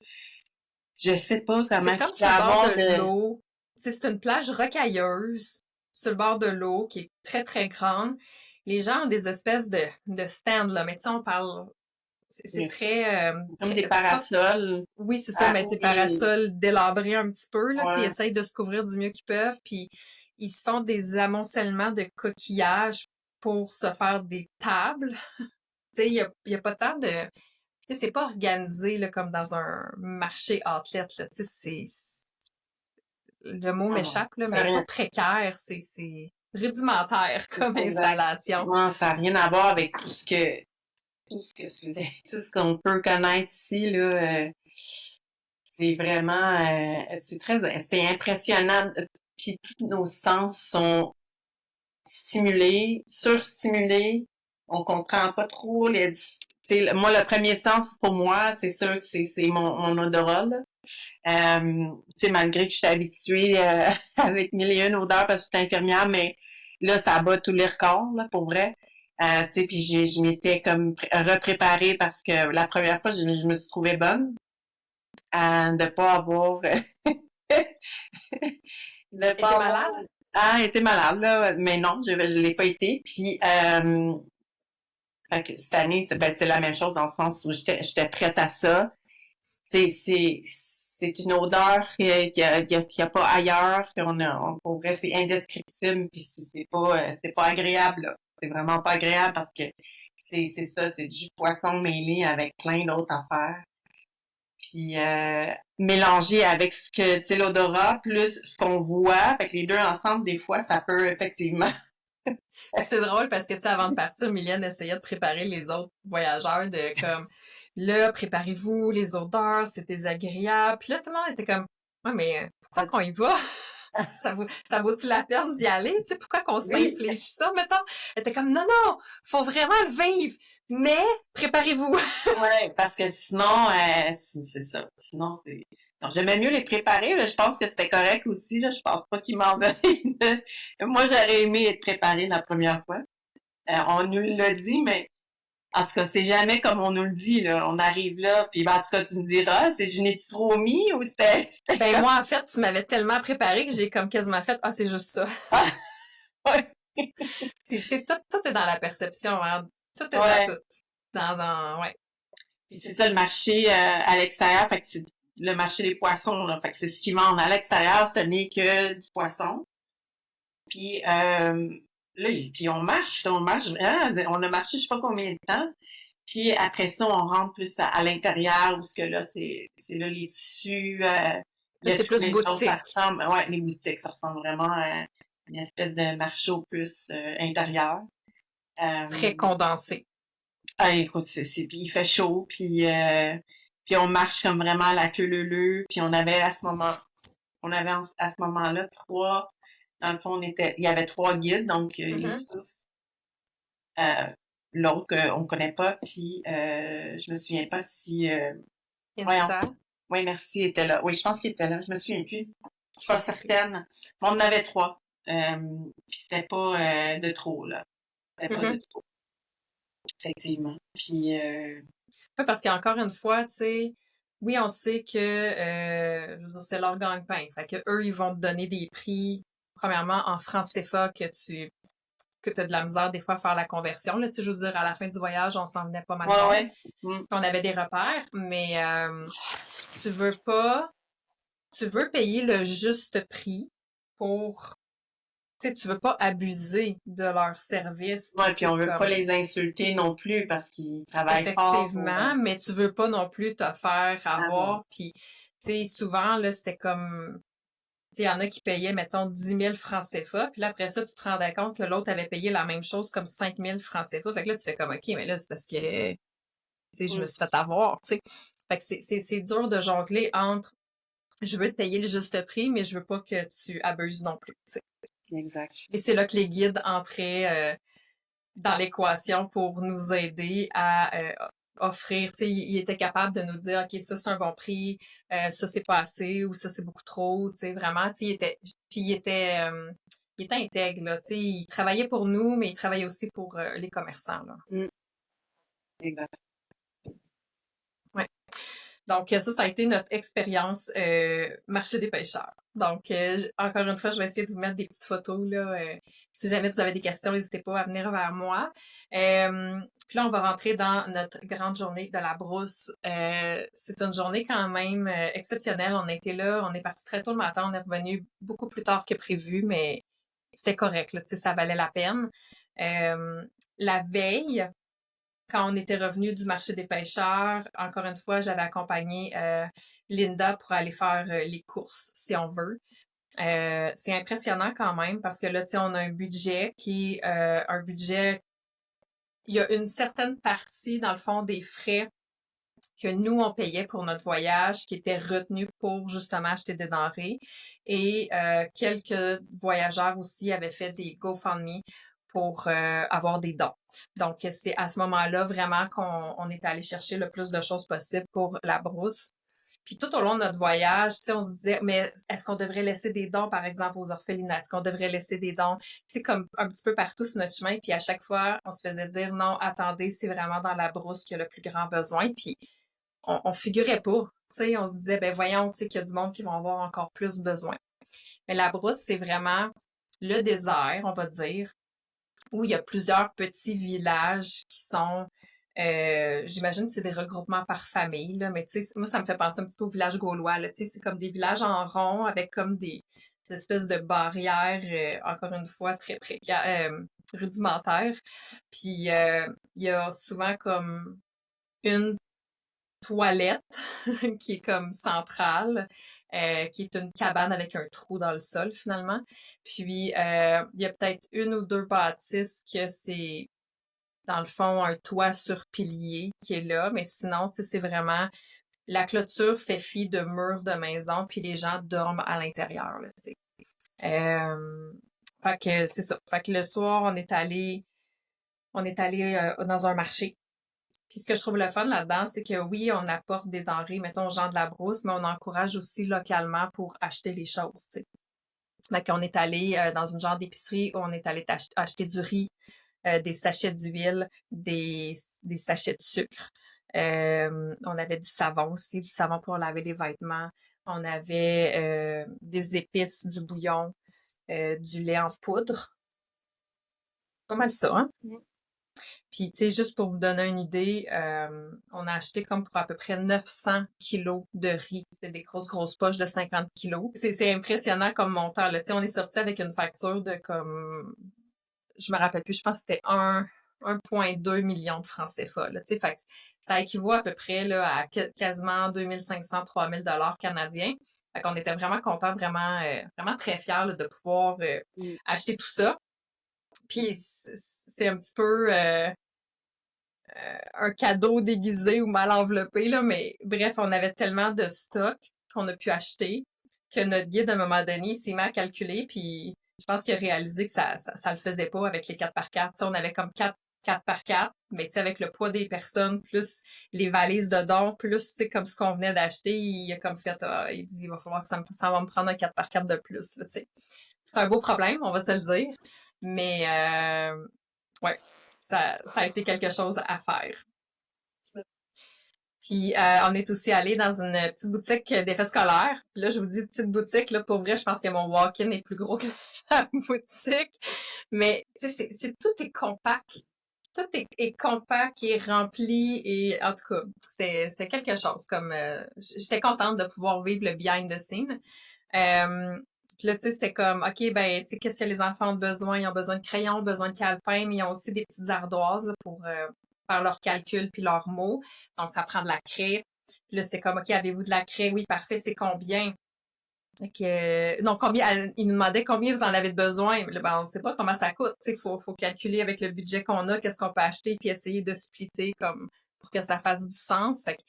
Je sais pas comment C'est il comme peut sur le bord de avoir de... l'eau. Tu sais, c'est une plage rocailleuse sur le bord de l'eau qui est très, très grande. Les gens ont des espèces de stands, là, mais tu sais, on parle... C'est très... Comme des pas parasols Oui, c'est ça, à mais haut tes des... parasols délabrés un petit peu, là, tu sais, ils Ouais. essayent de se couvrir du mieux qu'ils peuvent, puis ils se font des amoncellements de coquillages pour se faire des tables. Tu sais, il y a pas tant de... Tu sais, c'est pas organisé, là, comme dans un marché outlet, là, tu sais, le mot Non, non. m'échappe, là, Ça a mais pas rien... précaire, c'est rudimentaire comme Exact. installation. Non, ça n'a rien à voir avec excusez, tout ce qu'on peut connaître ici, là. C'est vraiment, c'est impressionnant. Puis tous nos sens sont stimulés, surstimulés. On comprend pas trop moi, le premier sens pour moi, c'est sûr que c'est mon odorat, là. Tu sais, malgré que je suis habituée avec mille et une odeurs parce que je suis infirmière, mais là, ça bat tous les records, là, pour vrai. Tu sais, puis je m'étais comme repréparée parce que la première fois, je me suis trouvée bonne de pas avoir de Et t'es pas avoir malade? été malade, là, mais non, je l'ai pas été. Puis fait que cette année, c'est la même chose dans le sens où j'étais prête à ça. C'est, c'est, c'est une odeur qu'il y a pas ailleurs, pour vrai, c'est indescriptible, puis c'est pas agréable, là. C'est vraiment pas agréable parce que c'est ça, c'est du jus de poisson mêlé avec plein d'autres affaires. Puis mélangé avec ce que, tu sais, l'odorat, plus ce qu'on voit, fait que les deux ensemble, des fois, ça peut effectivement. Puis c'est drôle parce que, tu sais, avant de partir, Mylène essayait de préparer les autres voyageurs de comme, là, préparez-vous, les odeurs, c'est désagréable. Puis là, tout le monde était comme, ouais, mais pourquoi qu'on y va? Ça vaut-tu la peine d'y aller? Tu sais, pourquoi qu'on Oui, s'inflige ça, mettons? Elle était comme, non, non, faut vraiment le vivre, mais préparez-vous. ouais, parce que sinon, c'est ça. Sinon, c'est. Non, j'aimais mieux les préparer, là. Je pense que c'était correct aussi, là. Je pense pas qu'ils m'en veulent. Moi, j'aurais aimé être préparée la première fois. On nous l'a dit, mais en tout cas, c'est jamais comme on nous le dit, là. On arrive là, puis ben, en tout cas, tu me diras, c'est je n'ai-tu trop mis ou c'était Ben, comme. moi, en fait, tu m'avais tellement préparé que j'ai comme quasiment fait, ah, c'est juste ça. Ah, ouais. Puis, tu sais, tout est dans la perception, hein. Tout est dans Ouais. tout. Ouais. Puis c'est ça le marché à l'extérieur, fait que c'est le marché des poissons, là. Fait que c'est ce qu'ils vendent à l'extérieur, ce n'est que du poisson. Puis là, puis on marche, hein, on a marché je sais pas combien de temps. Puis après ça, on rentre plus à l'intérieur où ce que là, c'est là les tissus, il Là, y a c'est toutes plus les choses, ça boutique, ressemble, ouais, les boutiques, ça ressemble vraiment à une espèce de marché au plus intérieur. très Euh, condensé. écoute, puis il fait chaud, puis on marche comme vraiment à la queue leu-leu, puis on avait à ce moment-là dans le fond, il y avait trois guides, donc Mhm. Youssouf, euh, l'autre qu'on connaît pas, puis je me souviens pas si, voyons, Insa, oui, merci, était là. Oui, je pense qu'il était là, je me souviens plus, je suis je pas sais plus. certaine. Mais on en avait trois, puis c'était pas de trop, là, c'était pas de Mhm. trop, effectivement. Puis, Ouais, parce qu'encore une fois, tu sais, oui, on sait que je veux dire, c'est leur gagne-pain. Fait que eux, ils vont te donner des prix, premièrement, en francs CFA que tu que tu as de la misère des fois à faire la conversion. Là, tu sais, je veux dire, à la fin du voyage, on s'en venait pas mal Ouais, bon. ouais. On avait des repères, mais tu veux pas, tu veux payer le juste prix pour, tu sais, tu veux pas abuser de leur service, puis Ouais, tu puis sais, on veut pas comme, les insulter non plus parce qu'ils travaillent fort pour... effectivement, mais tu veux pas non plus te faire avoir. avoir, puis, tu sais, souvent, là, c'était comme, tu sais, il y en a qui payaient, mettons, 10 000 francs CFA, puis là, après ça, tu te rendais compte que l'autre avait payé la même chose comme 5 000 francs CFA, fait que là, tu fais comme, OK, mais là, c'est parce que, tu sais, je me Mm, suis fait avoir, tu sais. Fait que c'est dur de jongler entre je veux te payer le juste prix, mais je veux pas que tu abuses non plus. Tu sais. exact. Et c'est là que les guides entraient dans l'équation pour nous aider à offrir. Tu sais, il était capable de nous dire, OK, ça c'est un bon prix, ça c'est pas assez ou ça c'est beaucoup trop. Tu sais, vraiment, tu sais, puis il était intègre, là. Tu sais, il travaillait pour nous, mais il travaillait aussi pour les commerçants, là. Mm, exact. Ouais. Donc, ça a été notre expérience marché des pêcheurs. Donc, encore une fois, je vais essayer de vous mettre des petites photos là. Si jamais vous avez des questions, n'hésitez pas à venir vers moi. Puis là, on va rentrer dans notre grande journée de la brousse. C'est une journée quand même exceptionnelle. On a été là, on est parti très tôt le matin, on est revenu beaucoup plus tard que prévu, mais c'était correct, là, tu sais, ça valait la peine. La veille, quand on était revenu du marché des pêcheurs, encore une fois, j'avais accompagné Linda pour aller faire les courses, si on veut. C'est impressionnant quand même parce que là, tu sais, on a un budget qui est un budget. Il y a une certaine partie, dans le fond, des frais que nous, on payait pour notre voyage qui était retenu pour justement acheter des denrées. Et quelques voyageurs aussi avaient fait des GoFundMe pour avoir des dons. Donc, c'est à ce moment-là vraiment qu'on est allé chercher le plus de choses possible pour la brousse. Puis tout au long de notre voyage, tu sais, on se disait, mais est-ce qu'on devrait laisser des dons, par exemple, aux orphelinats? Est-ce qu'on devrait laisser des dons, tu sais, comme un petit peu partout sur notre chemin? Puis à chaque fois, on se faisait dire, non, attendez, c'est vraiment dans la brousse qu'il y a le plus grand besoin. Puis on figurait pas. Tu sais, on se disait, ben voyons, tu sais, qu'il y a du monde qui vont avoir encore plus besoin. Mais la brousse, c'est vraiment le désert, on va dire, où il y a plusieurs petits villages qui sont, j'imagine que c'est des regroupements par famille, là, mais tu sais, moi, ça me fait penser un petit peu au village gaulois, là, tu sais, c'est comme des villages en rond avec comme des espèces de barrières, encore une fois, très précaires, rudimentaires. Puis, il y a souvent comme une toilette qui est comme centrale, qui est une cabane avec un trou dans le sol finalement. Puis il y a peut-être une ou deux bâtisses que c'est dans le fond un toit sur pilier qui est là, mais sinon, tu sais, c'est vraiment la clôture fait fi de murs de maison, puis les gens dorment à l'intérieur, là, tu sais. Euh, Fait que c'est ça. Fait que le soir, on est allé dans un marché. Puis ce que je trouve le fun là-dedans, c'est que oui, on apporte des denrées, mettons, aux gens de la brousse, mais on encourage aussi localement pour acheter les choses, tu sais. Fait qu'on est allé dans une genre d'épicerie où on est allé acheter du riz, des sachets d'huile, des sachets de sucre. On avait du savon aussi, du savon pour laver les vêtements. On avait des épices, du bouillon, du lait en poudre. Pas mal ça, hein? Puis, tu sais, juste pour vous donner une idée, on a acheté comme pour à peu près 900 kilos de riz. C'est des grosses poches de 50 kilos. C'est impressionnant comme montant, là. Tu sais, on est sorti avec une facture de comme, je me rappelle plus, je pense que c'était 1,2 million de francs CFA, là. Tu sais, fait que ça équivaut à peu près, là, à quasiment 2500, 3000 $ canadiens. Fait qu'on était vraiment contents, vraiment très fiers, là, de pouvoir acheter tout ça. Puis c'est un petit peu un cadeau déguisé ou mal enveloppé, là, mais bref, on avait tellement de stock qu'on a pu acheter que notre guide, à un moment donné, il s'est mis à calculer, puis je pense qu'il a réalisé que ça le faisait pas avec les 4x4. T'sais, on avait comme 4x4, mais tu sais, avec le poids des personnes, plus les valises de dons, plus, tu sais, comme ce qu'on venait d'acheter, il a comme fait, il dit, il va falloir que ça va me prendre un 4x4 de plus, tu sais. C'est un beau problème, on va se le dire, mais ouais, ça a été quelque chose à faire. Puis on est aussi allé dans une petite boutique d'effets scolaires. Puis là, je vous dis petite boutique, là, pour vrai, je pense que mon walk-in est plus gros que la boutique. Mais tu sais, tout est compact. Tout est compact, est rempli et en tout cas, c'était quelque chose. Comme j'étais contente de pouvoir vivre le behind the scene. Puis là, tu sais, c'était comme, OK, ben, tu sais, qu'est-ce que les enfants ont besoin? Ils ont besoin de crayons, besoin de calepins, mais ils ont aussi des petites ardoises là, pour faire leurs calculs puis leurs mots. Donc, ça prend de la craie. Puis là, c'était comme, OK, avez-vous de la craie? Oui, parfait, c'est combien? Fait que, donc, ils nous demandaient combien vous en avez besoin. Là, ben, on sait pas comment ça coûte. Tu sais, faut calculer avec le budget qu'on a, qu'est-ce qu'on peut acheter, puis essayer de splitter comme pour que ça fasse du sens. Fait que,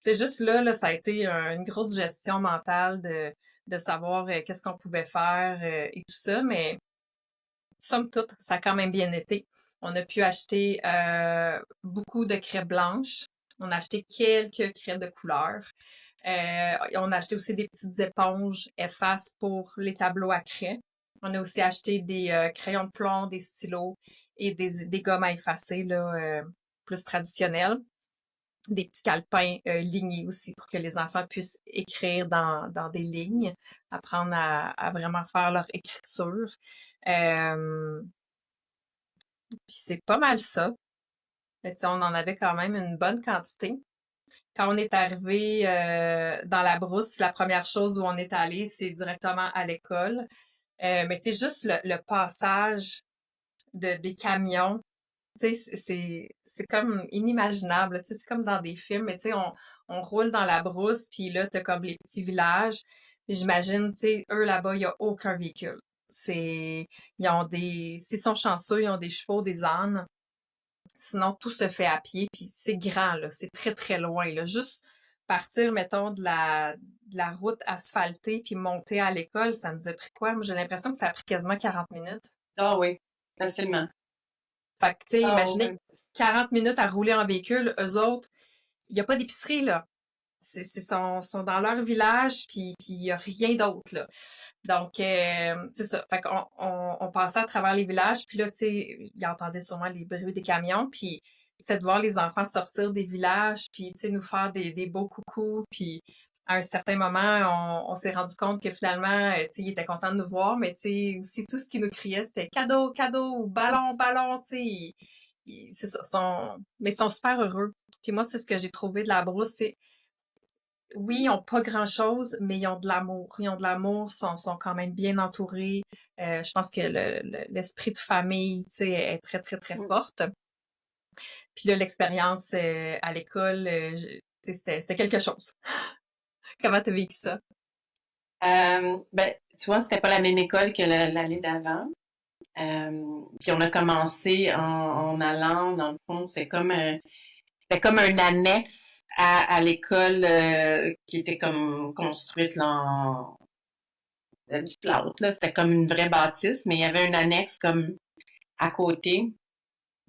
c'est juste là, ça a été une grosse gestion mentale de savoir qu'est-ce qu'on pouvait faire et tout ça, mais somme toute, ça a quand même bien été. On a pu acheter beaucoup de craies blanches. On a acheté quelques craies de couleur. On a acheté aussi des petites éponges efface pour les tableaux à craie. On a aussi acheté des crayons de plomb, des stylos et des gommes à effacer là, plus traditionnelles. Des petits calepins lignés aussi pour que les enfants puissent écrire dans des lignes, apprendre à vraiment faire leur écriture. Euh, Puis c'est pas mal ça. Mais, tu sais, on en avait quand même une bonne quantité. Quand on est arrivé dans la brousse, la première chose où on est allé, c'est directement à l'école. Mais tu sais, juste le passage des camions, tu sais, c'est comme inimaginable. Tu sais, c'est comme dans des films, mais tu sais, on roule dans la brousse, puis là, t'as comme les petits villages. Puis j'imagine, tu sais, eux là-bas, il n'y a aucun véhicule. S'ils sont chanceux, ils ont des chevaux, des ânes. Sinon, tout se fait à pied, puis c'est grand, là. C'est très, très loin, là. Juste partir, mettons, de la route asphaltée, puis monter à l'école, ça nous a pris quoi? Moi, j'ai l'impression que ça a pris quasiment 40 minutes. Ah oui, facilement. Fait que, tu sais, Ah imaginez oui. 40 minutes à rouler en véhicule, eux autres, il n'y a pas d'épicerie, là. Sont dans leur village, puis il n'y a rien d'autre, là. Donc, c'est ça. Fait qu'on on passait à travers les villages, puis là, tu sais, ils entendaient sûrement les bruits des camions, puis c'est de voir les enfants sortir des villages, puis, tu sais, nous faire des beaux coucous, puis à un certain moment, on s'est rendu compte que finalement, tu sais, ils étaient contents de nous voir, mais, tu sais, aussi, tout ce qu'ils nous criaient, c'était cadeau, cadeau, ou ballon, ballon, tu sais, c'est ça, mais ils sont super heureux. Puis moi, c'est ce que j'ai trouvé de la brousse, c'est oui, ils ont pas grand-chose, mais ils ont de l'amour. Ils ont de l'amour, sont quand même bien entourés. Je pense que l'esprit de famille, tu sais, est très, très, très Mm. forte. Puis là, l'expérience à l'école, tu sais, c'était quelque chose. Comment t'as vécu ça? Ben, tu vois, c'était pas la même école que l'année d'avant. Puis on a commencé en allant, dans le fond, c'était comme un annexe à l'école qui était comme construite là, du plâtre, là. C'était comme une vraie bâtisse, mais il y avait une annexe comme à côté.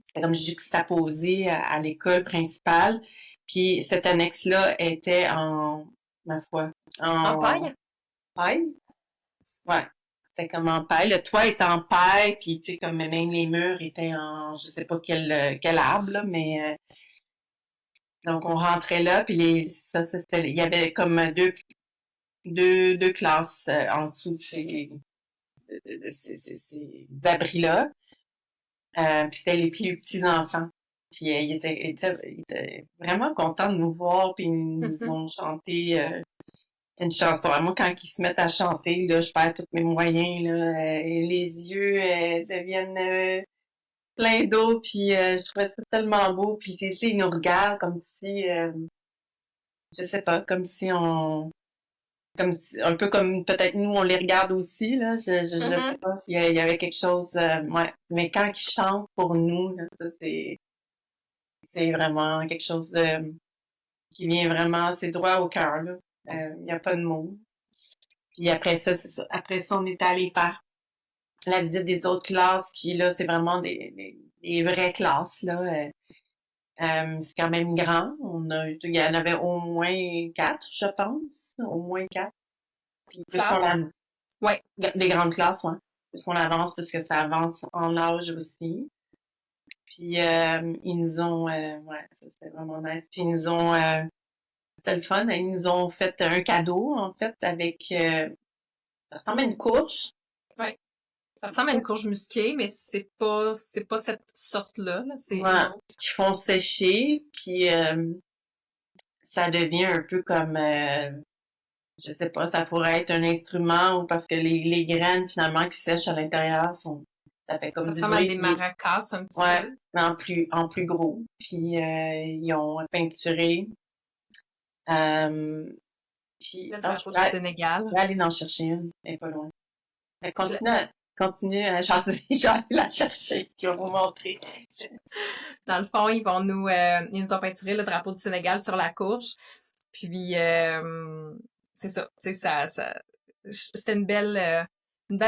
C'était comme juxtaposé à l'école principale. Puis cette annexe-là était ma foi, En en paille? paille. Ouais. C'était comme en paille. Le toit était en paille, puis tu sais, comme même les murs étaient en, je sais pas quel arbre, là, mais donc on rentrait là, puis il y avait comme deux classes en dessous de ces abris-là. Puis c'était les plus petits enfants. Puis ils étaient vraiment contents de nous voir, puis ils nous Mhm. ont chanté une chanson. Moi, quand ils se mettent à chanter, là, je perds tous mes moyens, là, et les yeux deviennent pleins d'eau, puis je trouvais ça tellement beau. Puis tu sais, ils nous regardent comme si, je sais pas, un peu comme peut-être nous on les regarde aussi là. Je sais Mhm. pas s'il y avait quelque chose, ouais. Mais quand ils chantent pour nous, là, ça c'est vraiment quelque chose qui vient vraiment, c'est droit au cœur là. Il n'y a pas de mots. Puis après ça, c'est ça. Après ça, on est allé faire la visite des autres classes qui, là, c'est vraiment des vraies classes, là. C'est quand même grand. Il y en avait au moins 4, je pense. Au moins 4. Puis plus qu'on a Classe? Ouais. des grandes classes, ouais. Plus qu'on avance, plus que ça avance en âge aussi. Puis ils nous ont, ouais, ça c'était vraiment nice. Puis ils nous ont c'était le fun. Ils nous ont fait un cadeau, en fait, avec, ça ressemble à une courge. Ouais. Ça ressemble à une courge musquée, mais c'est pas cette sorte-là, là, c'est une Ouais, autre. qui font sécher, puis ça devient un peu comme, je sais pas, ça pourrait être un instrument ou parce que les graines finalement qui sèchent à l'intérieur ça fait comme Ça du ressemble à bruit, des puis maracas un petit ouais, peu. mais en plus gros. Puis ils ont peinturé. Euh, puis Le ah, drapeau du Sénégal. je vais aller en chercher une, elle est pas loin. Mais Je l'ai- continue à chanter, je vais aller la chercher, je vais vous montrer. Dans le fond, ils nous ont peinturé le drapeau du Sénégal sur la courge. Puis, c'est ça. Tu sais, c'était une belle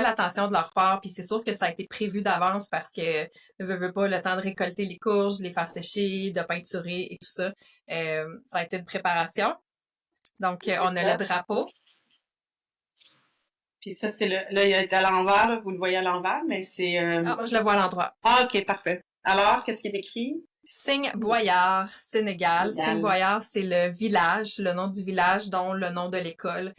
attention de leur part. Puis c'est sûr que ça a été prévu d'avance parce que, veux pas, le temps de récolter les courges, les faire sécher, de peinturer et tout ça. Ça a été une préparation. Donc, C'est on a le ça. drapeau. Puis ça, c'est là, il est à l'envers, là, vous le voyez à l'envers, mais c'est Ah, moi, je le vois à l'endroit. ah, ok, parfait. Alors, qu'est-ce qui est écrit? Signe Boyard, Sénégal. Signe Égal. Boyard, c'est le village, le nom du village, dont le nom de l'école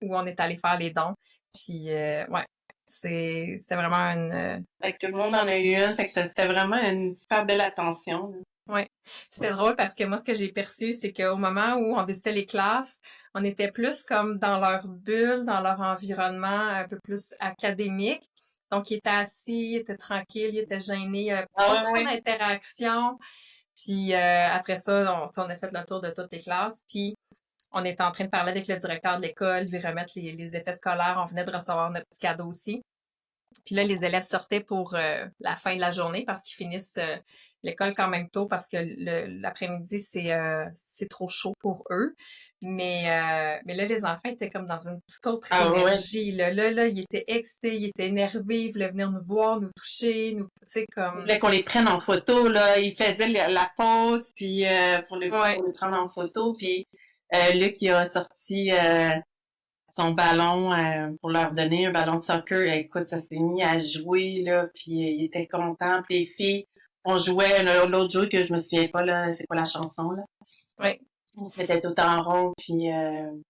où on est allé faire les dons. Puis, ouais, c'était vraiment Fait que tout le monde en a eu une, fait que c'était vraiment une super belle attention, là. ouais. C'était drôle parce que moi, ce que j'ai perçu, c'est qu'au moment où on visitait les classes, on était plus comme dans leur bulle, dans leur environnement un peu plus académique. Donc, ils étaient assis, ils étaient tranquilles, ils étaient gênés, il y avait pas Ah trop ouais, d'interaction. Puis après ça, on a fait le tour de toutes les classes. Puis on était en train de parler avec le directeur de l'école, lui remettre les effets scolaires. On venait de recevoir notre petit cadeau aussi. Puis là, les élèves sortaient pour la fin de la journée parce qu'ils finissent l'école quand même tôt parce que l'après-midi, c'est trop chaud pour eux. Mais là, les enfants étaient comme dans une toute autre ah ouais. énergie. Là, ils étaient excités, ils étaient énervés, ils voulaient venir nous voir, nous toucher, nous, tu sais, Il comme... voulait qu'on les prenne en photo, là. Il faisait la pause, puis Ouais, pour les prendre en photo, puis Luc, il a sorti son ballon pour leur donner un ballon de soccer. Écoute, ça s'est mis à jouer, là, puis il était content. Puis les filles, on jouait l'autre jour que je me souviens pas, là, c'est quoi la chanson, là. ouais. On se mettait tout en rond, puis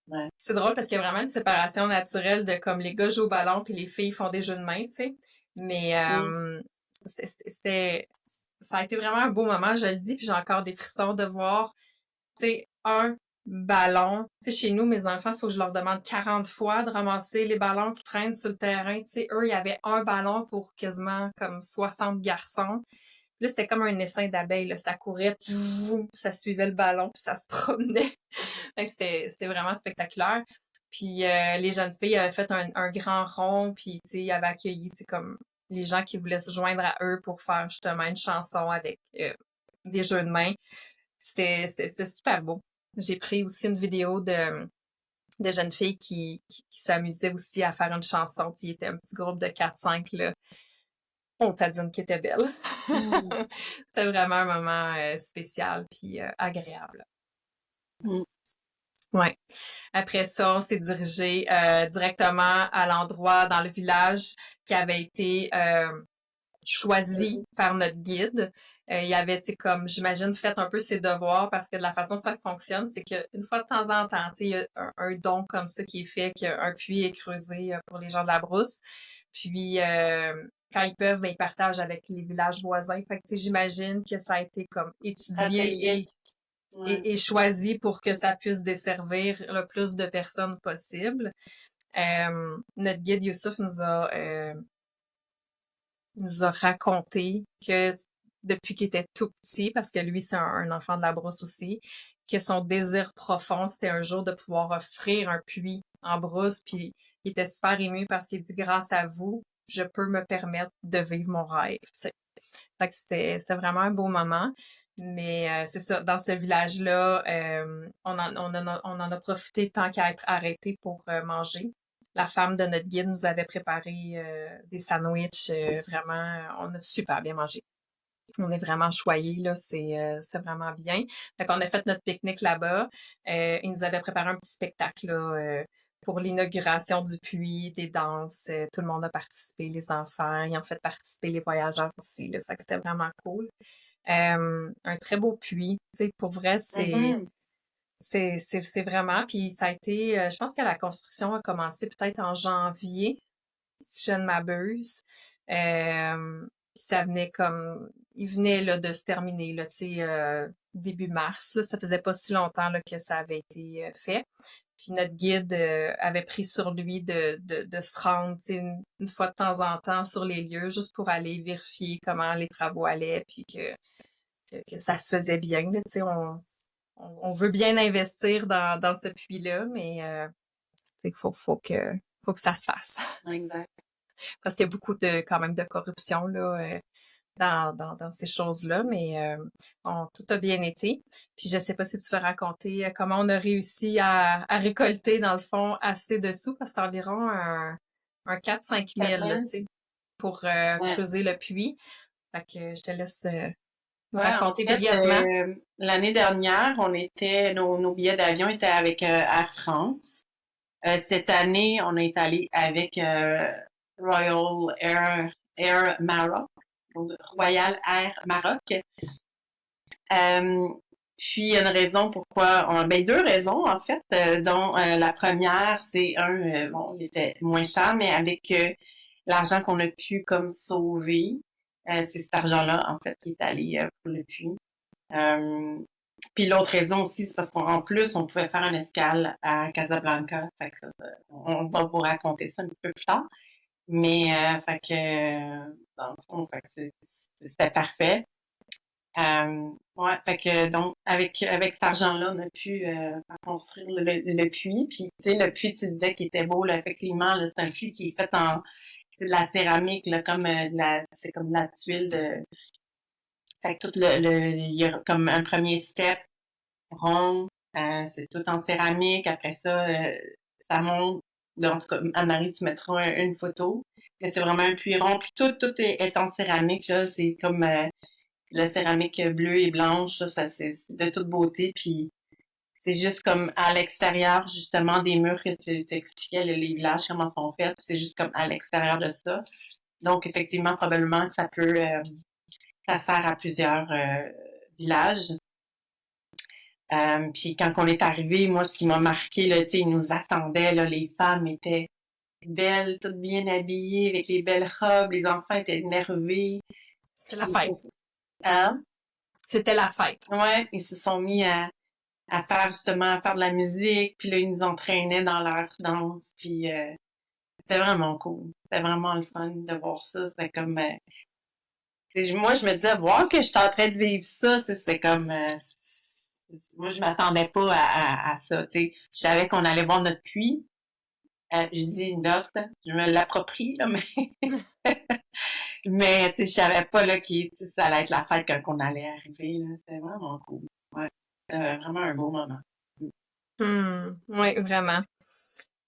ouais. C'est drôle parce qu'il y a vraiment une séparation naturelle de comme les gars jouent au ballon puis les filles font des jeux de main, tu sais. Mais Mm. c'était ça a été vraiment un beau moment, je le dis, puis j'ai encore des frissons de voir, tu sais, un ballon. Tu sais, chez nous, mes enfants, faut que je leur demande 40 fois de ramasser les ballons qui traînent sur le terrain. Tu sais, eux, il y avait un ballon pour quasiment comme 60 garçons. Là, c'était comme un essaim d'abeilles, là. Ça courait, ça suivait le ballon, puis ça se promenait. Fait que c'était vraiment spectaculaire. Puis les jeunes filles avaient fait un grand rond, puis tu sais, ils avaient accueilli tu sais, comme les gens qui voulaient se joindre à eux pour faire justement une chanson avec des jeux de main. C'était super beau. J'ai pris aussi une vidéo de jeunes filles qui s'amusaient aussi à faire une chanson. Tu sais, il était un petit groupe de 4-5 là. On t'a dit qui était belle. Mm. C'était vraiment un moment spécial puis agréable. Mm. Ouais. Après ça, on s'est dirigé directement à l'endroit dans le village qui avait été choisi par notre guide. Il y avait, tu sais, comme, j'imagine, fait un peu ses devoirs parce que de la façon dont ça fonctionne, c'est qu'une fois de temps en temps, tu sais, il y a un don comme ça qui est fait, qu'un puits est creusé pour les gens de la brousse. Puis, quand ils peuvent, ben, ils partagent avec les villages voisins. Fait que, tu sais, j'imagine que ça a été comme étudié Stratégique. Ouais. et choisi pour que ça puisse desservir le plus de personnes possible. Notre guide Youssouf nous a raconté que depuis qu'il était tout petit, parce que lui, c'est un enfant de la brousse aussi, que son désir profond, c'était un jour de pouvoir offrir un puits en brousse, puis il était super ému parce qu'il dit, grâce à vous, je peux me permettre de vivre mon rêve. Tu sais. Fait que c'était vraiment un beau moment. Mais c'est ça, dans ce village-là, on en a profité tant qu'à être arrêté pour manger. La femme de notre guide nous avait préparé des sandwichs. Vraiment, on a super bien mangé. On est vraiment choyés, là, c'est vraiment bien. Fait qu'on a fait notre pique-nique là-bas. Ils nous avaient préparé un petit spectacle là, pour l'inauguration du puits, des danses. Tout le monde a participé, les enfants. Ils ont fait participer les voyageurs aussi. Là, fait que c'était vraiment cool. Un très beau puits. Tu sais, pour vrai, Mhm. C'est vraiment, puis ça a été, je pense que la construction a commencé peut-être en janvier, si je ne m'abuse. Puis ça venait comme, il venait là de se terminer là, tu sais, début mars. Là, ça faisait pas si longtemps là que ça avait été fait. Puis notre guide avait pris sur lui de se rendre, tu sais, une fois de temps en temps sur les lieux, juste pour aller vérifier comment les travaux allaient, puis que ça se faisait bien. Là, tu sais, on veut bien investir dans ce puits-là, mais il faut que ça se fasse. Exact. Parce qu'il y a beaucoup de quand même de corruption là, dans ces choses-là, mais tout a bien été. Puis je sais pas si tu veux raconter comment on a réussi à récolter, dans le fond, assez de sous, parce que c'est environ un 4-5 000 là, tu sais, pour Ouais. creuser le puits. Fait que je te laisse nous Ouais, en raconter fait, brièvement. l'année dernière, nos billets d'avion étaient avec Air France. Cette année, on est allé avec Royal Air Maroc, donc Royal Air Maroc. Euh, Puis il y a une raison pourquoi, ben deux raisons en fait, dont la première c'est bon, il était moins cher, mais avec l'argent qu'on a pu comme sauver, c'est cet argent-là en fait qui est allé pour le puits. Euh, Puis l'autre raison aussi, c'est parce qu'en plus, on pouvait faire une escale à Casablanca. Fait que on va vous raconter ça un petit peu plus tard. Mais fait que dans le fond, fait que c'était parfait. Ouais, fait que donc avec cet argent-là, on a pu construire le puits. Puis tu sais, le puits, tu disais qu'il était beau, là, effectivement, là, c'est un puits qui est fait en c'est de la céramique, là, comme c'est comme de la tuile de. Fait que tout il y a comme un premier step rond, c'est tout en céramique. Après ça, ça monte. En tout cas, Anne-Marie, tu mettras une photo. Mais c'est vraiment un puits rond. Puis tout est en céramique, là. C'est comme la céramique bleue et blanche, là, ça c'est de toute beauté. Puis c'est juste comme à l'extérieur, justement, des murs que tu expliquais, les villages, comment sont faits. C'est juste comme à l'extérieur de ça. Donc, effectivement, probablement que ça sert à plusieurs villages. Puis quand on est arrivé, moi, ce qui m'a marqué, là, tu sais, ils nous attendaient, là, les femmes étaient belles, toutes bien habillées, avec les belles robes, les enfants étaient énervés. C'était la Puis, fête. hein? C'était la fête. Ouais, ils se sont mis à faire justement, à faire de la musique, puis là, ils nous entraînaient dans leur danse, puis c'était vraiment cool. C'était vraiment le fun de voir ça. C'était comme, moi, je me disais, voir que j'étais en train de vivre ça, tu sais, c'était comme, moi, je m'attendais pas à ça, tu sais. Je savais qu'on allait voir notre puits. Je dis une note, je me l'approprie, là, mais tu sais, je savais pas là ça allait être la fête quand on allait arriver. Là. C'était vraiment cool. Ouais. Vraiment un beau moment. Oui, vraiment.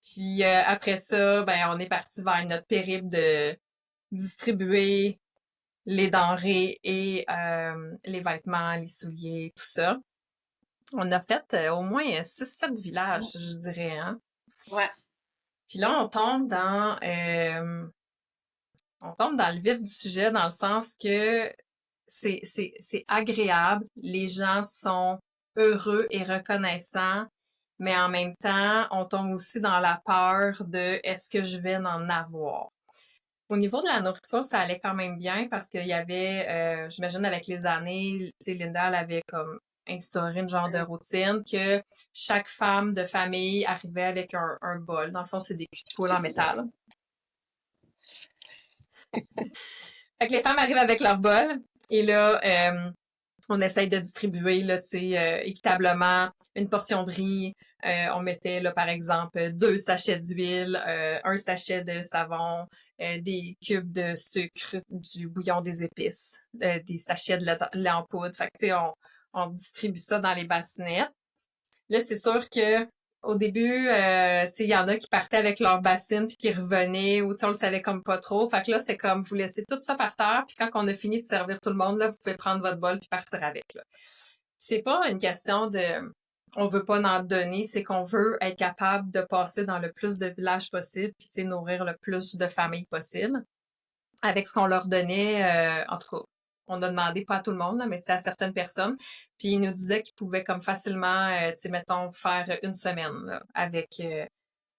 Puis après ça, ben on est parti vers notre périple de distribuer les denrées et les vêtements, les souliers, tout ça. On a fait au moins 6-7 villages, je dirais, hein. Ouais. Puis là, on tombe dans le vif du sujet dans le sens que c'est agréable, les gens sont heureux et reconnaissants, mais en même temps, on tombe aussi dans la peur de est-ce que je vais en avoir. Au niveau de la nourriture, ça allait quand même bien parce qu'il y avait, j'imagine avec les années, tu sais, Linda, elle avait comme instauré une genre de routine que chaque femme de famille arrivait avec un bol. Dans le fond, c'est des culs de poule en métal. Fait que les femmes arrivent avec leur bol et là, on essaye de distribuer là, tu sais, équitablement une portion de riz. On mettait là, par exemple, 2 sachets d'huile, un sachet de savon, des cubes de sucre, du bouillon des épices, des sachets de lait en poudre. Fait que tu sais, on distribue ça dans les bassinettes. Là, c'est sûr que au début, tu sais, il y en a qui partaient avec leur bassine puis qui revenaient ou tu sais, on le savait comme pas trop. Fait que là, c'est comme vous laissez tout ça par terre puis quand on a fini de servir tout le monde, là, vous pouvez prendre votre bol puis partir avec, là. C'est pas une question de on veut pas en donner, c'est qu'on veut être capable de passer dans le plus de villages possible puis tu sais, nourrir le plus de familles possible avec ce qu'on leur donnait. En tout cas, on a demandé, pas à tout le monde, là, mais tu sais, à certaines personnes. Puis ils nous disaient qu'ils pouvaient comme facilement, tu sais, mettons, faire une semaine là,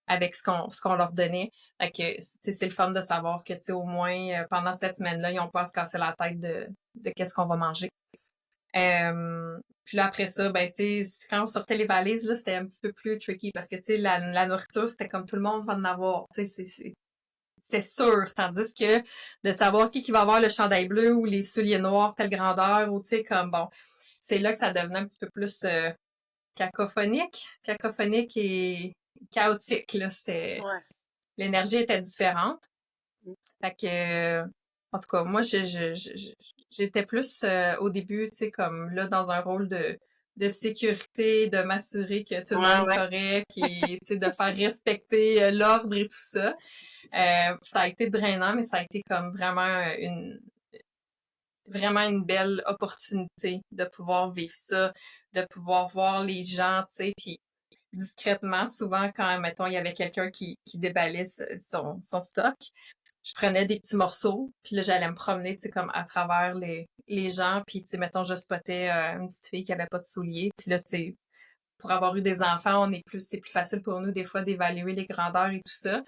avec ce qu'on leur donnait. Fait que, tu sais, c'est le fun de savoir que, tu sais, au moins, pendant cette semaine-là, ils ont pas à se casser la tête de qu'est-ce qu'on va manger. Puis là, après ça, ben, tu sais, quand on sortait les valises, là, c'était un petit peu plus tricky parce que, tu sais, la nourriture, c'était comme tout le monde va en avoir. Tu sais, c'était sûr. Tandis que de savoir qui va avoir le chandail bleu ou les souliers noirs, telle grandeur, ou tu sais, comme bon, c'est là que ça devenait un petit peu plus cacophonique et chaotique, là. Ouais. L'énergie était différente. Mm. Fait que, en tout cas, moi, j'étais plus au début, tu sais, comme là, dans un rôle de sécurité, de m'assurer que tout le monde Ouais, est ouais. correct et, tu sais, de faire respecter l'ordre et tout ça. Ça a été drainant, mais ça a été comme vraiment une belle opportunité de pouvoir vivre ça, de pouvoir voir les gens, tu sais, puis discrètement, souvent quand, mettons, il y avait quelqu'un qui déballait son stock, je prenais des petits morceaux, puis là, j'allais me promener, tu sais, comme à travers les gens, puis, tu sais, mettons, je spottais une petite fille qui avait pas de souliers, puis là, tu sais, pour avoir eu des enfants, c'est plus facile pour nous, des fois, d'évaluer les grandeurs et tout ça.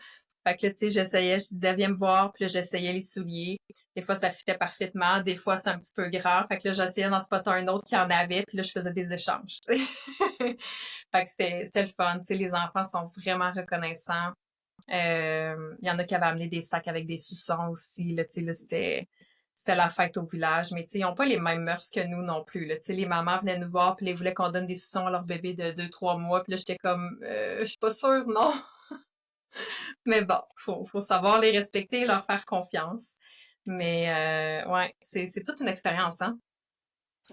Fait que là, tu sais, je disais, viens me voir, puis là, j'essayais les souliers. Des fois, ça fitait parfaitement, des fois, c'est un petit peu grand. Fait que là, j'essayais d'en spotter un autre qui en avait, puis là, je faisais des échanges, tu sais. Fait que c'était le fun, tu sais, les enfants sont vraiment reconnaissants. Il y en a qui avaient amené des sacs avec des suçons aussi, là, tu sais, là, c'était la fête au village, mais tu sais, ils ont pas les mêmes mœurs que nous non plus, là. Tu sais, les mamans venaient nous voir, puis ils voulaient qu'on donne des suçons à leur bébé de 2-3 mois, puis là, j'étais comme, je suis pas sûre, non. Mais bon, faut savoir les respecter et leur faire confiance. Mais, ouais, c'est toute une expérience, hein.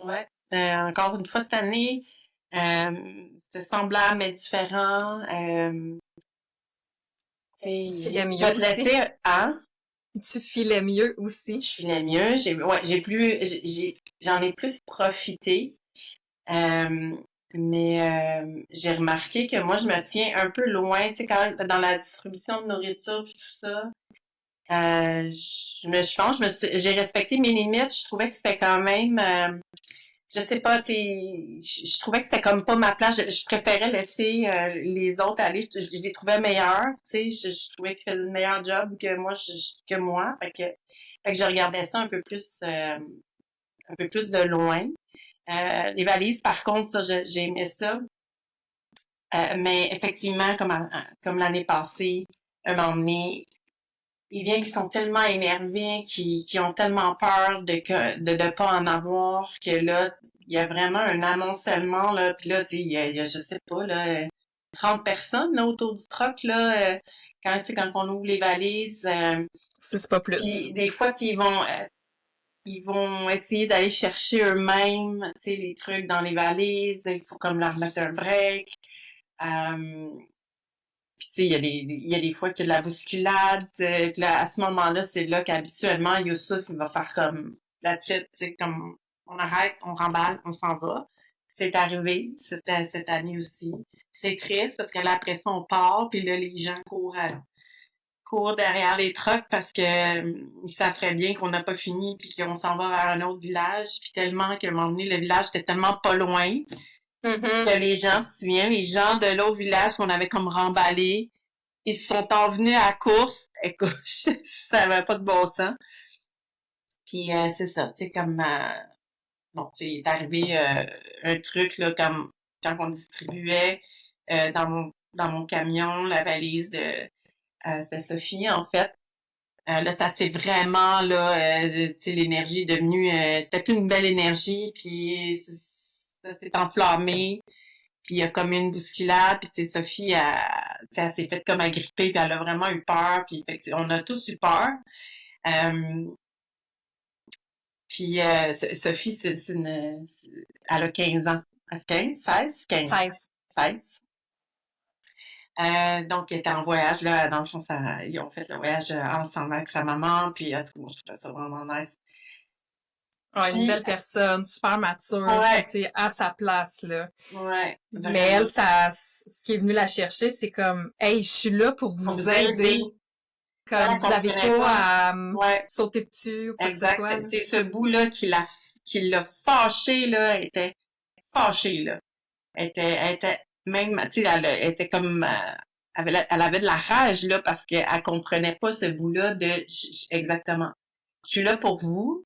Ouais. Encore une fois, cette année, c'était semblable mais différent. Tu filais Je vais mieux te aussi. laisser, hein? Tu filais mieux aussi. Je filais mieux. J'en ai plus profité. Euh, j'ai remarqué que moi, je me tiens un peu loin, tu sais, quand dans la distribution de nourriture puis tout ça. Je pense, j'ai respecté mes limites. Je trouvais que c'était quand même, je sais pas, je trouvais que c'était comme pas ma place. Je préférais laisser les autres aller. Je les trouvais meilleurs. Tu sais, je trouvais qu'ils faisaient le meilleur job que moi. Que moi. Fait que je regardais ça un peu plus de loin. Les valises, par contre, ça, j'ai aimé ça. Mais effectivement, comme l'année passée, un moment donné, il vient qu'ils sont tellement énervés, qui ont tellement peur de pas en avoir, que là, il y a vraiment un amoncellement, là, puis là, tu sais, il y a, je sais pas, là, 30 personnes, là, autour du truck, là, quand on ouvre les valises, C'est pas plus. puis des fois, ils vont essayer d'aller chercher eux-mêmes, tu sais, les trucs dans les valises, il faut comme leur mettre un break, euh, puis tu sais, il y a des fois qu'il y a de la bousculade. Puis là, à ce moment-là, c'est là qu'habituellement, Youssouf, il va faire comme la titre, tu sais, comme on arrête, on remballe, on s'en va. C'est arrivé cette année aussi. C'est triste parce que là, après ça, on part, puis là, les gens courent derrière les trucks parce que ils savent très bien qu'on n'a pas fini puis qu'on s'en va vers un autre village. Puis tellement qu'à un moment donné, le village était tellement pas loin Mm-hmm. que les gens, tu te souviens, les gens de l'autre village qu'on avait comme remballé, ils se sont envenus à la course. Écoute, ça n'avait pas de bon sens. Puis c'est ça, tu sais, comme bon, tu sais, il est arrivé un truc là, comme quand on distribuait dans mon camion la valise de c'était Sophie en fait. Là, ça s'est vraiment là, tu sais, l'énergie est devenue c'était plus une belle énergie, puis ça s'est enflammé. Puis il y a comme une bousculade, puis tu sais, Sophie, elle s'est faite comme agripper, puis elle a vraiment eu peur, puis fait que, on a tous eu peur. Euh, puis Sophie, elle a 15 ans. 15, 16, 15, 16. 16. Donc, elle était en voyage, là, dans le fond, ils ont fait le voyage ensemble avec sa maman, puis en tout cas, moi, je trouvais ça vraiment nice. Ouais, une Puis, belle personne, super mature, puis ouais, tu sais, à sa place, là. ouais, Mais elle, vraiment. ce qui est venu la chercher, c'est comme, hey, je suis là pour Pour vous vous aider. aider. Comme, vous avez comprenait pas. pas à Ouais, sauter dessus ou quoi que ce exact. soit, là. C'est ce bout-là qui l'a fâché, là, elle était fâchée, là. Elle était même, tu sais, elle était comme, elle avait de la rage, là, parce qu'elle comprenait pas ce bout-là exactement. Je suis là pour vous,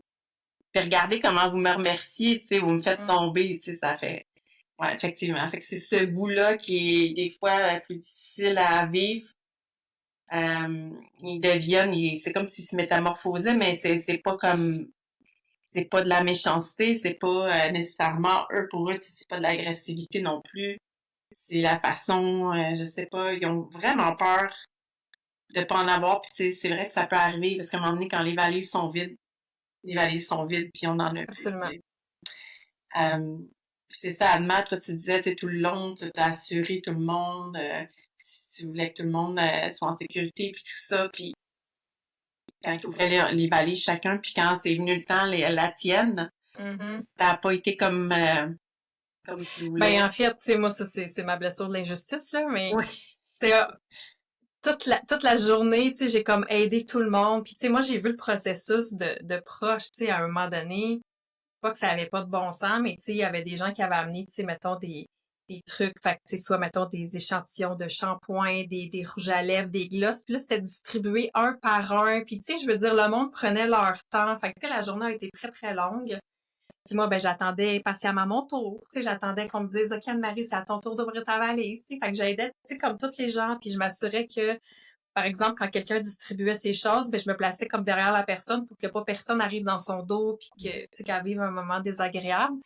puis regardez comment vous me remerciez, tu sais, vous me faites Mm. tomber, tu sais, ça fait, ouais, effectivement. Fait que c'est ce bout-là qui est, des fois, plus difficile à vivre. Ils deviennent, c'est comme s'ils se métamorphosaient, mais c'est pas comme, c'est pas de la méchanceté, c'est pas nécessairement eux pour eux, c'est pas de l'agressivité non plus. C'est la façon, je sais pas, ils ont vraiment peur de pas en avoir. Puis tu sais, c'est vrai que ça peut arriver parce qu'à un moment donné, quand les valises sont vides, puis on en a plus. Absolument. Puis c'est ça, Adma, toi tu disais, tu sais, tout le long, tu t'as assuré tout le monde, tu voulais que tout le monde soit en sécurité, puis tout ça. Puis quand ils ouvraient les valises chacun, puis quand c'est venu le temps, la tienne, Mhm. ça n'a pas été comme tu voulais. Ben, en fait, tu sais, moi, ça, c'est ma blessure de l'injustice, là, mais, Oui. tu sais, toute la journée, tu sais, j'ai comme aidé tout le monde. Puis, tu sais, moi, j'ai vu le processus de proche, tu sais, à un moment donné, pas que ça avait pas de bon sens, mais, tu sais, il y avait des gens qui avaient amené, tu sais, mettons, des trucs, fait que, tu sais, soit, mettons, des échantillons de shampoing, des rouges à lèvres, des glosses, puis là, c'était distribué un par un. Puis, tu sais, je veux dire, le monde prenait leur temps. Fait que, tu sais, la journée a été très, très longue. Puis moi, ben, j'attendais patiemment mon tour. Tu sais, j'attendais qu'on me dise, OK, Anne-Marie, c'est à ton tour d'ouvrir ta valise. Tu sais, fait que j'aidais, tu sais, comme toutes les gens, puis je m'assurais que, par exemple, quand quelqu'un distribuait ses choses, ben, je me plaçais comme derrière la personne pour que pas personne arrive dans son dos, puis que, tu sais, qu'elle vive un moment désagréable.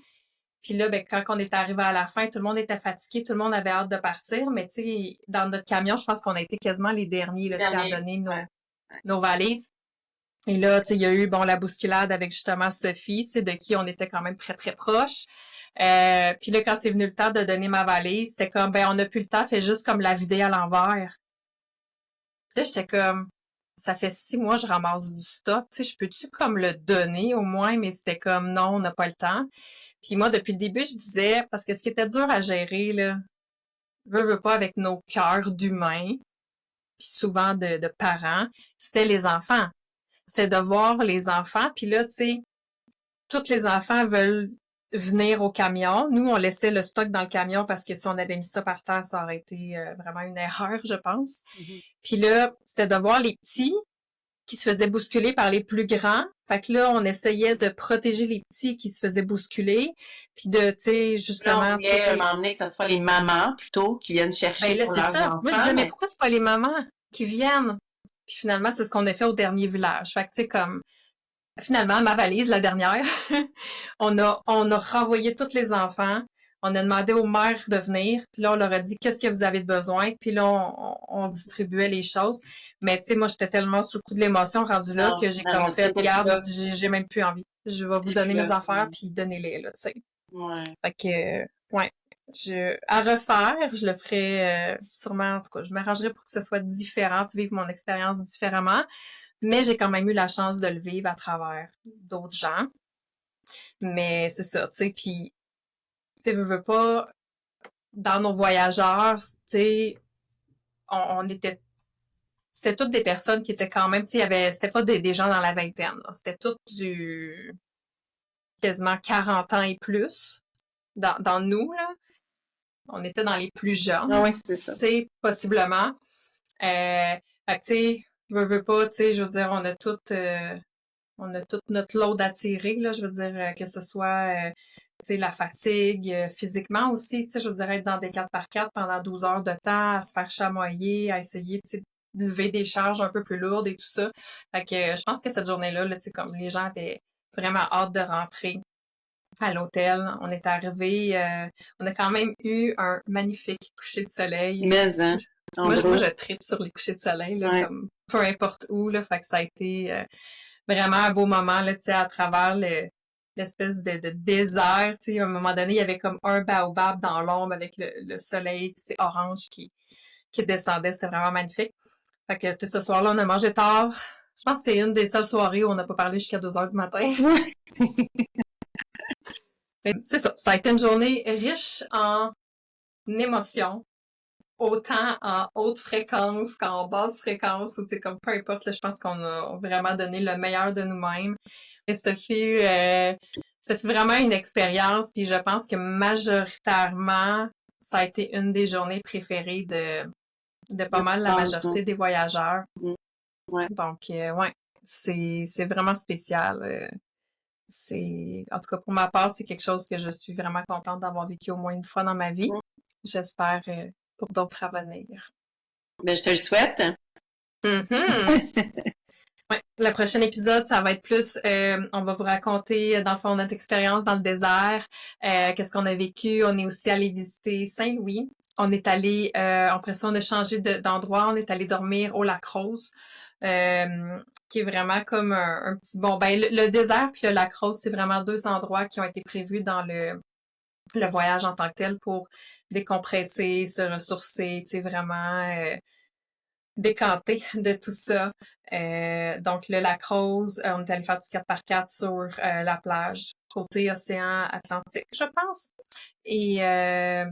Puis là, ben, quand on était arrivé à la fin, tout le monde était fatigué, tout le monde avait hâte de partir, mais tu sais, dans notre camion, je pense qu'on a été quasiment les derniers, là, tu sais, à Dernier. donner Ouais. nos valises. Et là, tu sais, il y a eu, bon, la bousculade avec justement Sophie, tu sais, de qui on était quand même très, très proches. Puis là, quand c'est venu le temps de donner ma valise, c'était comme, ben, on n'a plus le temps, fait juste comme la vider à l'envers. Là, j'étais comme, ça fait 6 mois, je ramasse du stock, tu sais, je peux-tu comme le donner au moins, mais c'était comme, non, on n'a pas le temps. Puis moi, depuis le début, je disais, parce que ce qui était dur à gérer, là, veut pas avec nos cœurs d'humains, puis souvent de parents, c'était les enfants. C'était de voir les enfants, puis là, tu sais, tous les enfants veulent venir au camion. Nous, on laissait le stock dans le camion parce que si on avait mis ça par terre, ça aurait été vraiment une erreur, je pense. Mhm. Puis là, c'était de voir les petits qui se faisaient bousculer par les plus grands. Fait que là, on essayait de protéger les petits qui se faisaient bousculer, puis de, tu sais, Là, on justement, tu voulait sais, m'emmener que ce soit les mamans plutôt qui viennent chercher ben là, pour c'est leurs ça. Moi, je enfants, disais, mais mais pourquoi c'est pas les mamans qui viennent? Puis finalement, c'est ce qu'on a fait au dernier village. Fait que, tu sais, comme, finalement, ma valise, la dernière, on a renvoyé tous les enfants. On a demandé aux mères de venir. Puis là, on leur a dit qu'est-ce que vous avez de besoin. Puis là, on distribuait les choses. Mais tu sais, moi, j'étais tellement sous le coup de l'émotion rendue là non, que j'ai non, comme non, fait, t'étais plus garde, là. j'ai même plus envie. Je vais vous T'étais plus donner mes là. affaires puis donnez-les, là, tu sais. Ouais. Fait que, ouais. À refaire, je le ferai sûrement, en tout cas, je m'arrangerai pour que ce soit différent, pour vivre mon expérience différemment. Mais j'ai quand même eu la chance de le vivre à travers d'autres gens. Mais c'est ça, tu sais, puis, tu sais, veux pas, dans nos voyageurs, tu sais, on était, c'était toutes des personnes qui étaient quand même, tu sais, c'était pas des gens dans la vingtaine, là. C'était toutes du quasiment 40 ans et plus dans nous, là. On était dans les plus Ah jeunes, oui, c'est ça. tu sais, possiblement. Fait que, tu sais, veux pas, tu sais, je veux dire, on a toute notre load à tirer, là, je veux dire, que ce soit, tu sais, la fatigue, physiquement aussi, tu sais, je veux dire, être dans des 4x4 pendant 12 heures de temps, à se faire chamoyer, à essayer, tu sais, de lever des charges un peu plus lourdes et tout ça. Fait que je pense que cette journée-là, là, tu sais, comme les gens avaient vraiment hâte de rentrer à l'hôtel. On est arrivé, on a quand même eu un magnifique coucher de soleil. Mais, hein, en Moi, gros. je tripe sur les couchers de soleil, là, Ouais. comme peu importe où, là. Fait que ça a été vraiment un beau moment, là, tu sais, à travers l'espèce de désert, tu sais. À un moment donné, il y avait comme un baobab dans l'ombre avec le soleil, tu sais, orange qui descendait. C'était vraiment magnifique. Fait que, tu sais, ce soir-là, on a mangé tard. Je pense que c'est une des seules soirées où on n'a pas parlé jusqu'à 2 heures du matin. Ouais. C'est ça. Ça a été une journée riche en émotions, autant en haute fréquence qu'en basse fréquence, ou tu sais, comme peu importe, là, je pense qu'on a vraiment donné le meilleur de nous-mêmes. Et ça fut vraiment une expérience, puis je pense que majoritairement, ça a été une des journées préférées de pas mal la majorité des voyageurs. Ouais. Donc, ouais, c'est vraiment spécial. En tout cas, pour ma part, c'est quelque chose que je suis vraiment contente d'avoir vécu au moins une fois dans ma vie. J'espère pour d'autres à venir. Ben, je te le souhaite. Ouais, le prochain épisode, ça va être plus, on va vous raconter, dans le fond, notre expérience dans le désert, qu'est-ce qu'on a vécu. On est aussi allé visiter Saint-Louis. On est allé, après ça, on a changé d'endroit. On est allé dormir au Lac-Rose, qui est vraiment comme un petit... Bon, ben le désert puis le Lac-Rose, c'est vraiment deux endroits qui ont été prévus dans le voyage en tant que tel pour décompresser, se ressourcer, tu sais, vraiment décanter de tout ça. Donc, le Lac-Rose, on est allé faire du 4x4 sur la plage, côté océan Atlantique, je pense. Et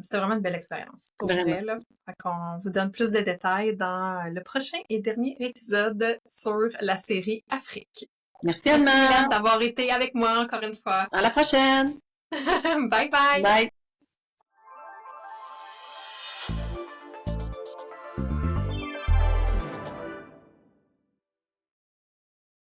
c'est vraiment une belle expérience, pour vrai, là. Fait qu'on vous donne plus de détails dans le prochain et dernier épisode sur la série Afrique. Merci Mylène d'avoir été avec moi encore une fois. À la prochaine! Bye bye! Bye!